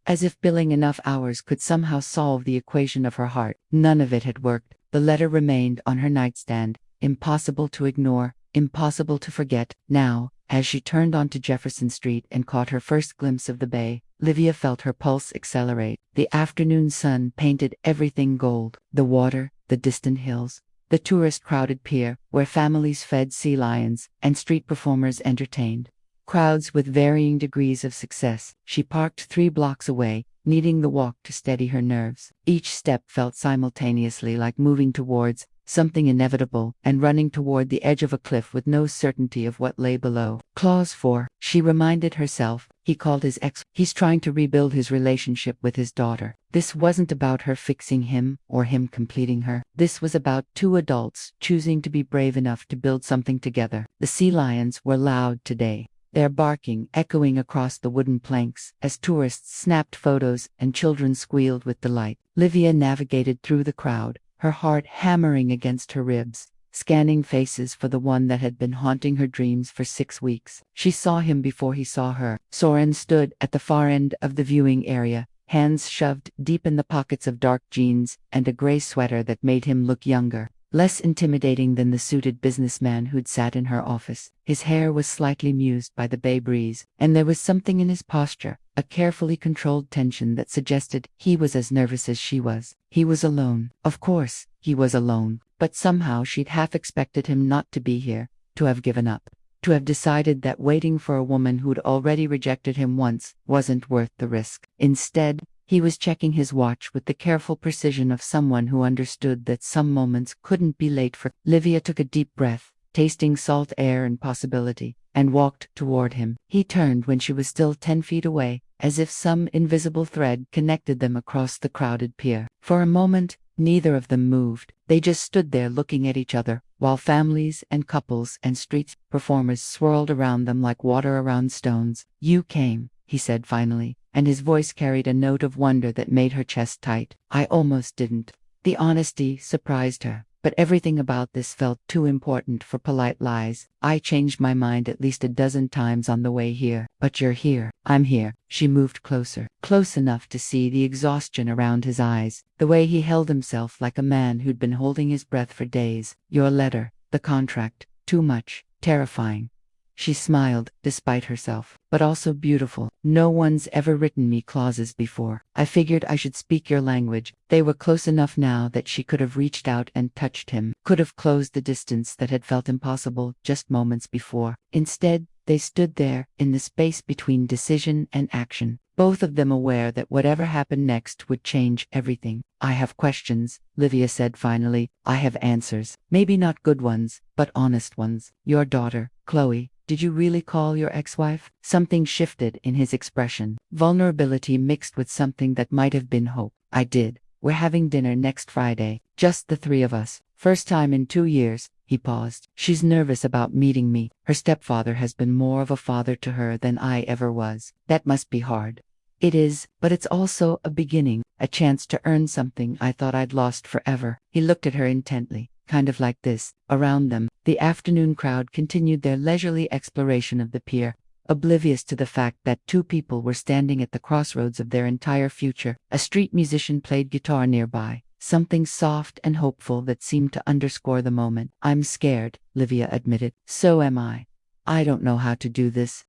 as if billing enough hours could somehow solve the equation of her heart. None of it had worked. The letter remained on her nightstand, impossible to ignore, impossible to forget. Now, as she turned onto Jefferson Street and caught her first glimpse of the bay, Livia felt her pulse accelerate. The afternoon sun painted everything gold: the water, the distant hills, the tourist-crowded pier, where families fed sea lions and street performers entertained crowds with varying degrees of success. She parked 3 blocks away, needing the walk to steady her nerves. Each step felt simultaneously like moving towards something inevitable and running toward the edge of a cliff with no certainty of what lay below. Clause 4, she reminded herself, he called his ex. He's trying to rebuild his relationship with his daughter. This wasn't about her fixing him or him completing her. This was about 2 adults choosing to be brave enough to build something together. The sea lions were loud today, their barking echoing across the wooden planks as tourists snapped photos and children squealed with delight. Livia navigated through the crowd, her heart hammering against her ribs, scanning faces for the one that had been haunting her dreams for 6 weeks. She saw him before he saw her. Soren stood at the far end of the viewing area, hands shoved deep in the pockets of dark jeans and a gray sweater that made him look younger, less intimidating than the suited businessman who'd sat in her office. His hair was slightly mused by the bay breeze, and there was something in his posture, a carefully controlled tension that suggested he was as nervous as she was. He was alone. Of course, he was alone, but somehow she'd half expected him not to be here, to have given up, to have decided that waiting for a woman who'd already rejected him once wasn't worth the risk. Instead, he was checking his watch with the careful precision of someone who understood that some moments couldn't be late for. Livia took a deep breath, tasting salt air and possibility, and walked toward him. He turned when she was still 10 feet away, as if some invisible thread connected them across the crowded pier. For a moment, Neither of them moved. They just stood there looking at each other, while families and couples and street performers swirled around them like water around stones. "You came," he said finally, and his voice carried a note of wonder that made her chest tight. "I almost didn't." The honesty surprised her, but everything about this felt too important for polite lies. "I changed my mind at least a dozen times on the way here, but you're here." "I'm here." She moved closer, close enough to see the exhaustion around his eyes, the way he held himself like a man who'd been holding his breath for days. "Your letter, the contract, too much, terrifying." She smiled, despite herself, but also beautiful. "No one's ever written me clauses before. I figured I should speak your language." They were close enough now that she could have reached out and touched him, could have closed the distance that had felt impossible just moments before. Instead, they stood there, in the space between decision and action, both of them aware that whatever happened next would change everything. "I have questions," Livia said finally. "I have answers. Maybe not good ones, but honest ones. Your daughter, Chloe. Did you really call your ex-wife?" Something shifted in his expression, vulnerability mixed with something that might have been hope. "I did. We're having dinner next Friday, just the three of us. First time in 2 years." He paused. "She's nervous about meeting me. Her stepfather has been more of a father to her than I ever was. That must be hard." "It is, but it's also a beginning, a chance to earn something I thought I'd lost forever." He looked at her intently. "Kind of like this." Around them, the afternoon crowd continued their leisurely exploration of the pier, oblivious to the fact that two people were standing at the crossroads of their entire future. A street musician played guitar nearby, something soft and hopeful that seemed to underscore the moment. "I'm scared," Livia admitted. "So am I. I don't know how to do this.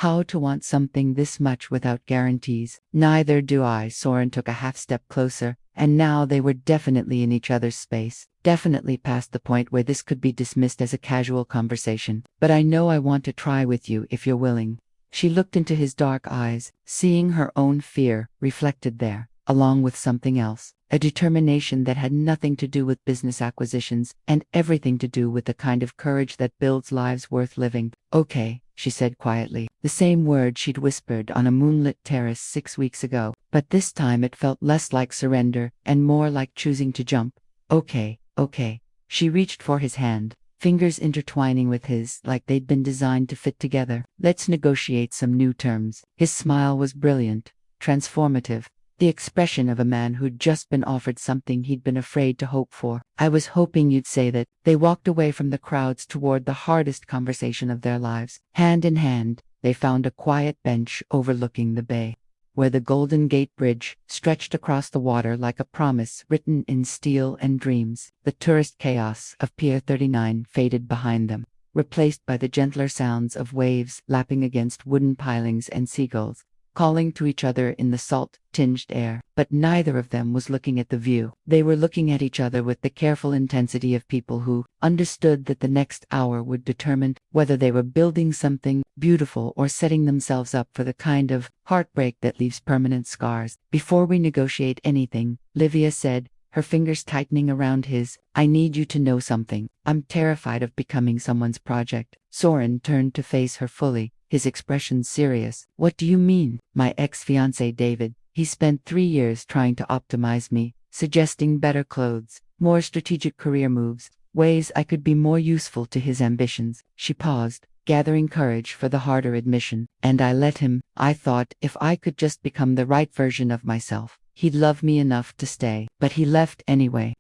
How to want something this much without guarantees." "Neither do I." Soren took a half step closer, and now they were definitely in each other's space, definitely past the point where this could be dismissed as a casual conversation. "But I know I want to try with you if you're willing." She looked into his dark eyes, seeing her own fear reflected there, along with something else, a determination that had nothing to do with business acquisitions and everything to do with the kind of courage that builds lives worth living. "Okay," she said quietly, the same word she'd whispered on a moonlit terrace 6 weeks ago, but this time it felt less like surrender and more like choosing to jump. "Okay, okay." She reached for his hand, fingers intertwining with his like they'd been designed to fit together. "Let's negotiate some new terms." His smile was brilliant, transformative, the expression of a man who'd just been offered something he'd been afraid to hope for. "I was hoping you'd say that." They walked away from the crowds toward the hardest conversation of their lives. Hand in hand, they found a quiet bench overlooking the bay, where the Golden Gate Bridge stretched across the water like a promise written in steel and dreams. The tourist chaos of Pier 39 faded behind them, replaced by the gentler sounds of waves lapping against wooden pilings and seagulls calling to each other in the salt-tinged air. But neither of them was looking at the view. They were looking at each other with the careful intensity of people who understood that the next hour would determine whether they were building something beautiful or setting themselves up for the kind of heartbreak that leaves permanent scars. "Before we negotiate anything," Livia said, her fingers tightening around his, "I need you to know something. I'm terrified of becoming someone's project." Soren turned to face her fully, his expression serious. "What do you mean?" "My ex-fiancé David. He spent 3 years trying to optimize me, suggesting better clothes, more strategic career moves, ways I could be more useful to his ambitions." She paused, gathering courage for the harder admission. "And I let him. I thought if I could just become the right version of myself, he'd love me enough to stay. But he left anyway.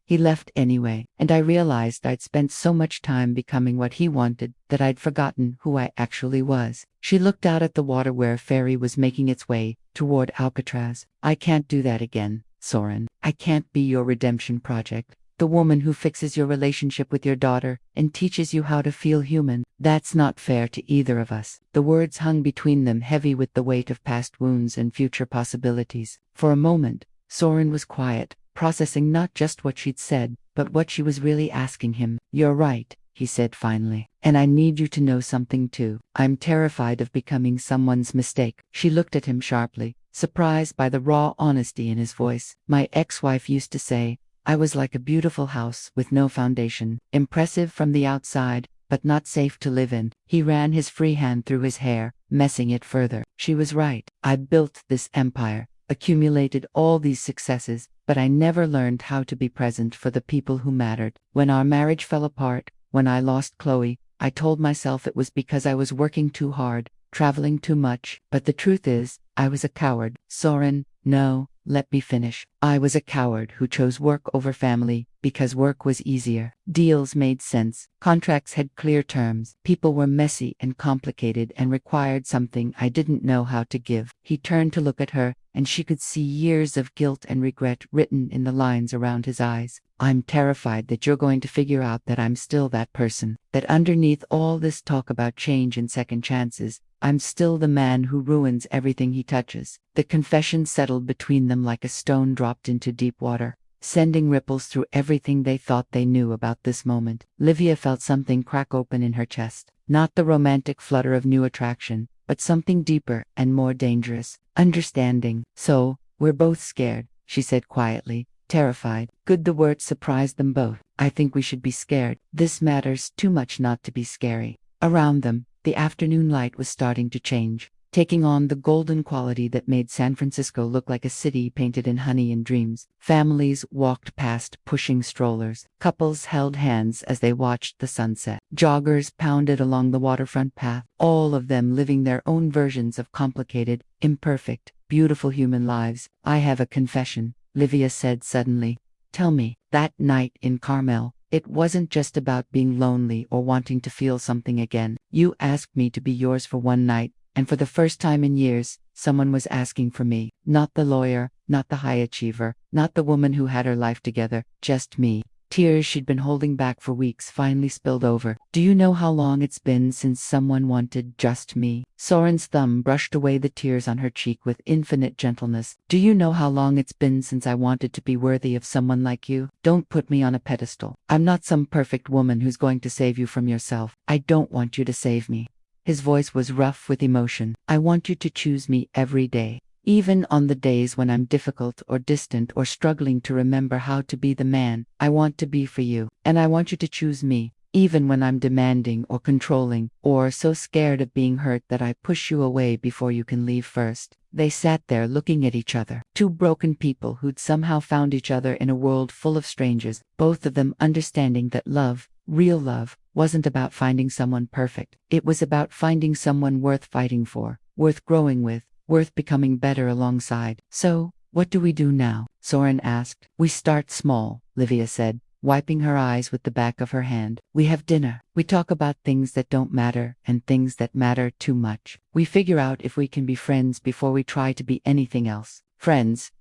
And I realized I'd spent so much time becoming what he wanted that I'd forgotten who I actually was." She looked out at the water where a ferry was making its way toward Alcatraz. "I can't do that again, Soren. I can't be your redemption project. The woman who fixes your relationship with your daughter and teaches you how to feel human. That's not fair to either of us." The words hung between them, heavy with the weight of past wounds and future possibilities. For a moment, Soren was quiet, processing not just what she'd said, but what she was really asking him. "You're right," he said finally. "And I need you to know something too. I'm terrified of becoming someone's mistake." She looked at him sharply, surprised by the raw honesty in his voice. "My ex-wife used to say, I was like a beautiful house with no foundation, impressive from the outside, but not safe to live in." He ran his free hand through his hair, messing it further. "She was right. I built this empire, accumulated all these successes, but I never learned how to be present for the people who mattered. When our marriage fell apart, when I lost Chloe, I told myself it was because I was working too hard, traveling too much, but the truth is, I was a coward. Soren, no, let me finish. I was a coward who chose work over family because work was easier. Deals made sense. Contracts had clear terms. People were messy and complicated and required something I didn't know how to give. He turned to look at her, and she could see years of guilt and regret written in the lines around his eyes. I'm terrified that you're going to figure out that I'm still that person, that underneath all this talk about change and second chances, I'm still the man who ruins everything he touches. The confession settled between them like a stone dropped into deep water, sending ripples through everything they thought they knew about this moment. Livia felt something crack open in her chest, not the romantic flutter of new attraction, but something deeper and more dangerous. Understanding. So, we're both scared, she said quietly, terrified. Good, the word surprised them both. I think we should be scared. This matters too much not to be scary. Around them, the afternoon light was starting to change, taking on the golden quality that made San Francisco look like a city painted in honey and dreams. Families walked past pushing strollers. Couples held hands as they watched the sunset. Joggers pounded along the waterfront path, all of them living their own versions of complicated, imperfect, beautiful human lives. I have a confession, Livia said suddenly. Tell me. That night in Carmel, it wasn't just about being lonely or wanting to feel something again. You asked me to be yours for one night, and for the first time in years, someone was asking for me. Not the lawyer, not the high achiever, not the woman who had her life together, just me. Tears she'd been holding back for weeks finally spilled over. Do you know how long it's been since someone wanted just me? Soren's thumb brushed away the tears on her cheek with infinite gentleness. Do you know how long it's been since I wanted to be worthy of someone like you? Don't put me on a pedestal. I'm not some perfect woman who's going to save you from yourself. I don't want you to save me. His voice was rough with emotion. I want you to choose me every day. Even on the days when I'm difficult or distant or struggling to remember how to be the man I want to be for you. And I want you to choose me, even when I'm demanding or controlling, or so scared of being hurt that I push you away before you can leave first. They sat there looking at each other. Two broken people who'd somehow found each other in a world full of strangers, both of them understanding that love, real love, wasn't about finding someone perfect. It was about finding someone worth fighting for, worth growing with, worth becoming better alongside. So, what do we do now? Soren asked. We start small, Livia said, wiping her eyes with the back of her hand. We have dinner. We talk about things that don't matter and things that matter too much. We figure out if we can be friends before we try to be anything else. Friends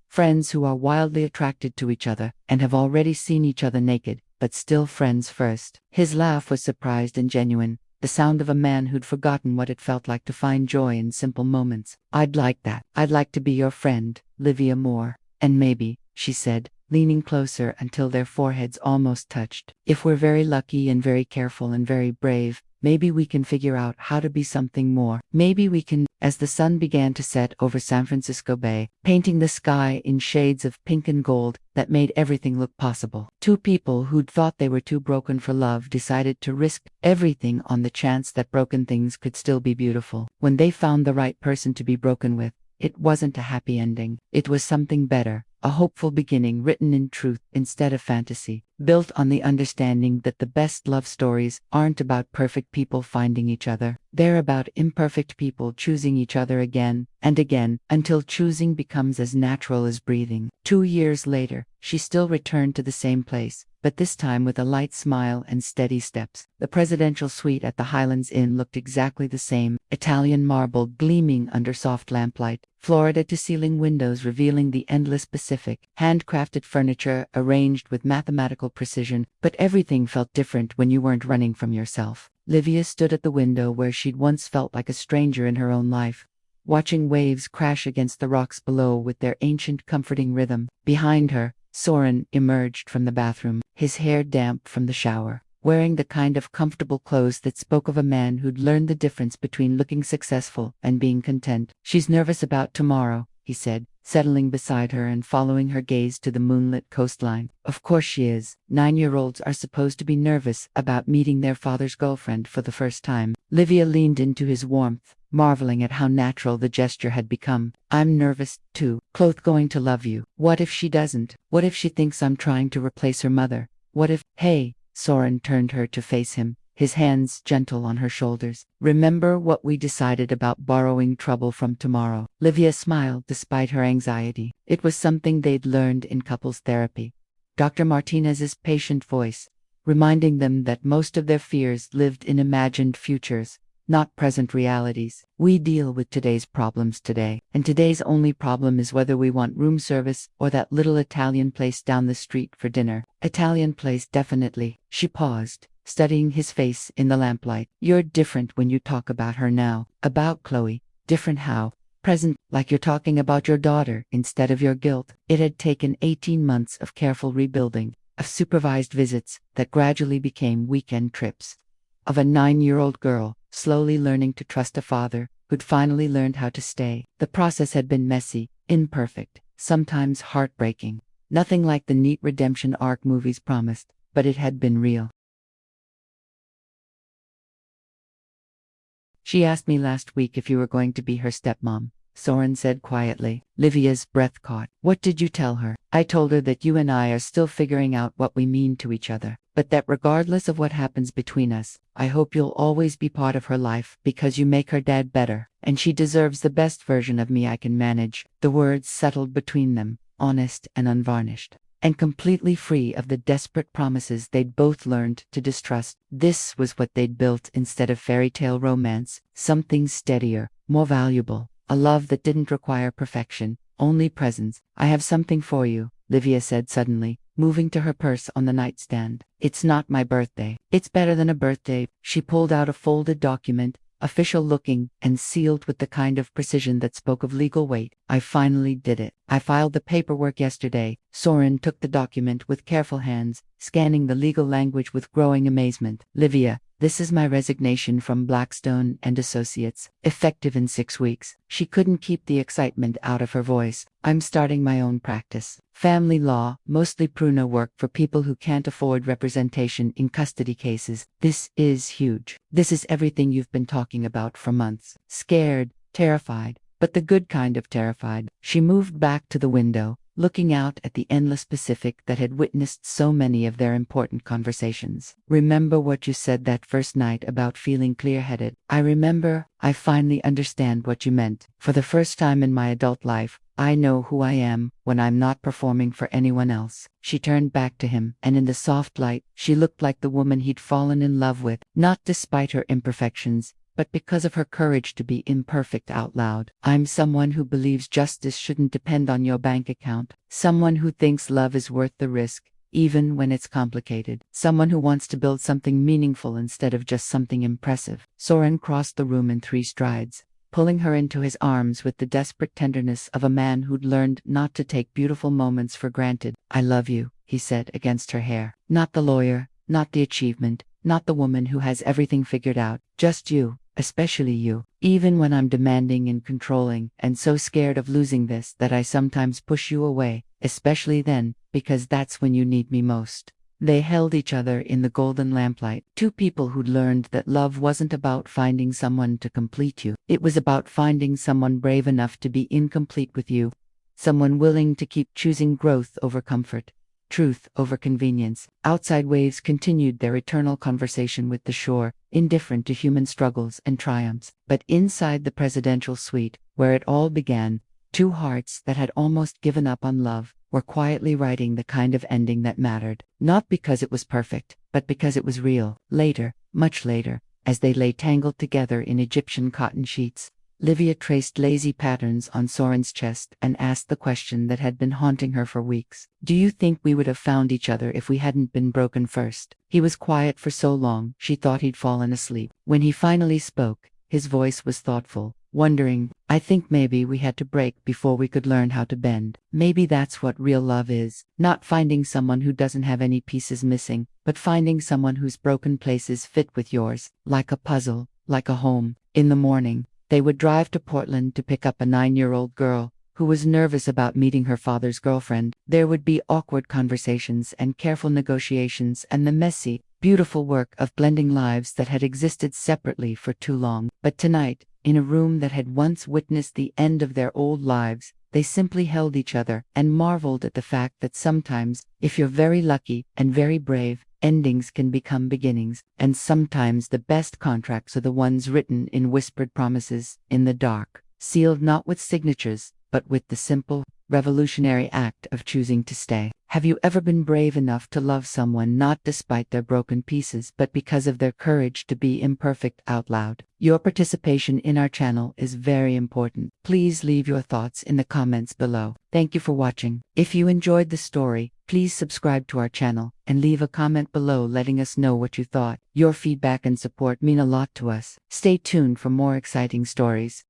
who are wildly attracted to each other and have already seen each other naked, but still friends first. His laugh was surprised and genuine, the sound of a man who'd forgotten what it felt like to find joy in simple moments. I'd like that. I'd like to be your friend, Livia Moore. And maybe, she said, leaning closer until their foreheads almost touched, if we're very lucky and very careful and very brave, maybe we can figure out how to be something more. Maybe we can. As the sun began to set over San Francisco Bay, painting the sky in shades of pink and gold that made everything look possible, two people who'd thought they were too broken for love decided to risk everything on the chance that broken things could still be beautiful. When they found the right person to be broken with, it wasn't a happy ending. It was something better, a hopeful beginning written in truth instead of fantasy, built on the understanding that the best love stories aren't about perfect people finding each other. They're about imperfect people choosing each other again and again until choosing becomes as natural as breathing. 2 years later, she still returned to the same place, but this time with a light smile and steady steps. The presidential suite at the Highlands Inn looked exactly the same, Italian marble gleaming under soft lamplight, Florida-to-ceiling windows revealing the endless Pacific, handcrafted furniture arranged with mathematical precision, but everything felt different when you weren't running from yourself. Livia stood at the window where she'd once felt like a stranger in her own life, watching waves crash against the rocks below with their ancient comforting rhythm. Behind her, Soren emerged from the bathroom, his hair damp from the shower, wearing the kind of comfortable clothes that spoke of a man who'd learned the difference between looking successful and being content. She's nervous about tomorrow, he said, settling beside her and following her gaze to the moonlit coastline. Of course she is. 9-year-olds are supposed to be nervous about meeting their father's girlfriend for the first time. Livia leaned into his warmth, marveling at how natural the gesture had become. I'm nervous, too. Chloe's going to love you. What if she doesn't? What if she thinks I'm trying to replace her mother? What if— Hey, Soren turned her to face him, his hands gentle on her shoulders. Remember what we decided about borrowing trouble from tomorrow? Livia smiled despite her anxiety. It was something they'd learned in couples therapy. Dr. Martinez's patient voice, reminding them that most of their fears lived in imagined futures, not present realities. We deal with today's problems today, and today's only problem is whether we want room service or that little Italian place down the street for dinner. Italian place, definitely. She paused, studying his face in the lamplight. You're different when you talk about her now. About Chloe. Different how? Present, like you're talking about your daughter instead of your guilt. It had taken 18 months of careful rebuilding, of supervised visits that gradually became weekend trips, of a 9-year-old girl slowly learning to trust a father who'd finally learned how to stay. The process had been messy, imperfect, sometimes heartbreaking. Nothing like the neat redemption arc movies promised, but it had been real. She asked me last week if you were going to be her stepmom, Soren said quietly. Livia's breath caught. What did you tell her? I told her that you and I are still figuring out what we mean to each other, but that regardless of what happens between us, I hope you'll always be part of her life because you make her dad better, and she deserves the best version of me I can manage. The words settled between them, honest and unvarnished, and completely free of the desperate promises they'd both learned to distrust. This was what they'd built instead of fairy tale romance, something steadier, more valuable, a love that didn't require perfection, only presence. I have something for you, Livia said suddenly, moving to her purse on the nightstand. It's not my birthday. It's better than a birthday. She pulled out a folded document, official looking and sealed with the kind of precision that spoke of legal weight. I finally did it. I filed the paperwork yesterday. Soren took the document with careful hands, scanning the legal language with growing amazement. Livia, this is my resignation from Blackstone and Associates, effective in 6 weeks. She couldn't keep the excitement out of her voice. I'm starting my own practice. Family law, mostly Pruno work for people who can't afford representation in custody cases. This is huge. This is everything you've been talking about for months. Scared, terrified, but the good kind of terrified. She moved back to the window, looking out at the endless Pacific that had witnessed so many of their important conversations. Remember what you said that first night about feeling clear-headed? I remember. I finally understand what you meant. For the first time in my adult life, I know who I am when I'm not performing for anyone else. She turned back to him, and in the soft light, she looked like the woman he'd fallen in love with, not despite her imperfections, but because of her courage to be imperfect out loud. I'm someone who believes justice shouldn't depend on your bank account. Someone who thinks love is worth the risk, even when it's complicated. Someone who wants to build something meaningful instead of just something impressive. Soren crossed the room in 3 strides, pulling her into his arms with the desperate tenderness of a man who'd learned not to take beautiful moments for granted. I love you, he said against her hair. Not the lawyer, not the achievement, not the woman who has everything figured out. Just you. Especially you. Even when I'm demanding and controlling and so scared of losing this that I sometimes push you away, especially then, because that's when you need me most. They held each other in the golden lamplight, 2 people who'd learned that love wasn't about finding someone to complete you. It was about finding someone brave enough to be incomplete with you, someone willing to keep choosing growth over comfort, truth over convenience. Outside waves continued their eternal conversation with the shore, indifferent to human struggles and triumphs. But inside the presidential suite, where it all began, 2 hearts that had almost given up on love were quietly writing the kind of ending that mattered. Not because it was perfect, but because it was real. Later, much later, as they lay tangled together in Egyptian cotton sheets, Livia traced lazy patterns on Soren's chest and asked the question that had been haunting her for weeks. Do you think we would have found each other if we hadn't been broken first? He was quiet for so long, she thought he'd fallen asleep. When he finally spoke, his voice was thoughtful, wondering. I think maybe we had to break before we could learn how to bend. Maybe that's what real love is. Not finding someone who doesn't have any pieces missing, but finding someone whose broken places fit with yours, like a puzzle, like a home. In the morning, they would drive to Portland to pick up a 9-year-old girl who was nervous about meeting her father's girlfriend. There would be awkward conversations and careful negotiations and the messy, beautiful work of blending lives that had existed separately for too long. But tonight, in a room that had once witnessed the end of their old lives, they simply held each other and marveled at the fact that sometimes, if you're very lucky and very brave, endings can become beginnings, and sometimes the best contracts are the ones written in whispered promises, in the dark, sealed not with signatures, but with the simple, revolutionary act of choosing to stay. Have you ever been brave enough to love someone not despite their broken pieces but because of their courage to be imperfect out loud? Your participation in our channel is very important. Please leave your thoughts in the comments below. Thank you for watching. If you enjoyed the story, please subscribe to our channel and leave a comment below letting us know what you thought. Your feedback and support mean a lot to us. Stay tuned for more exciting stories.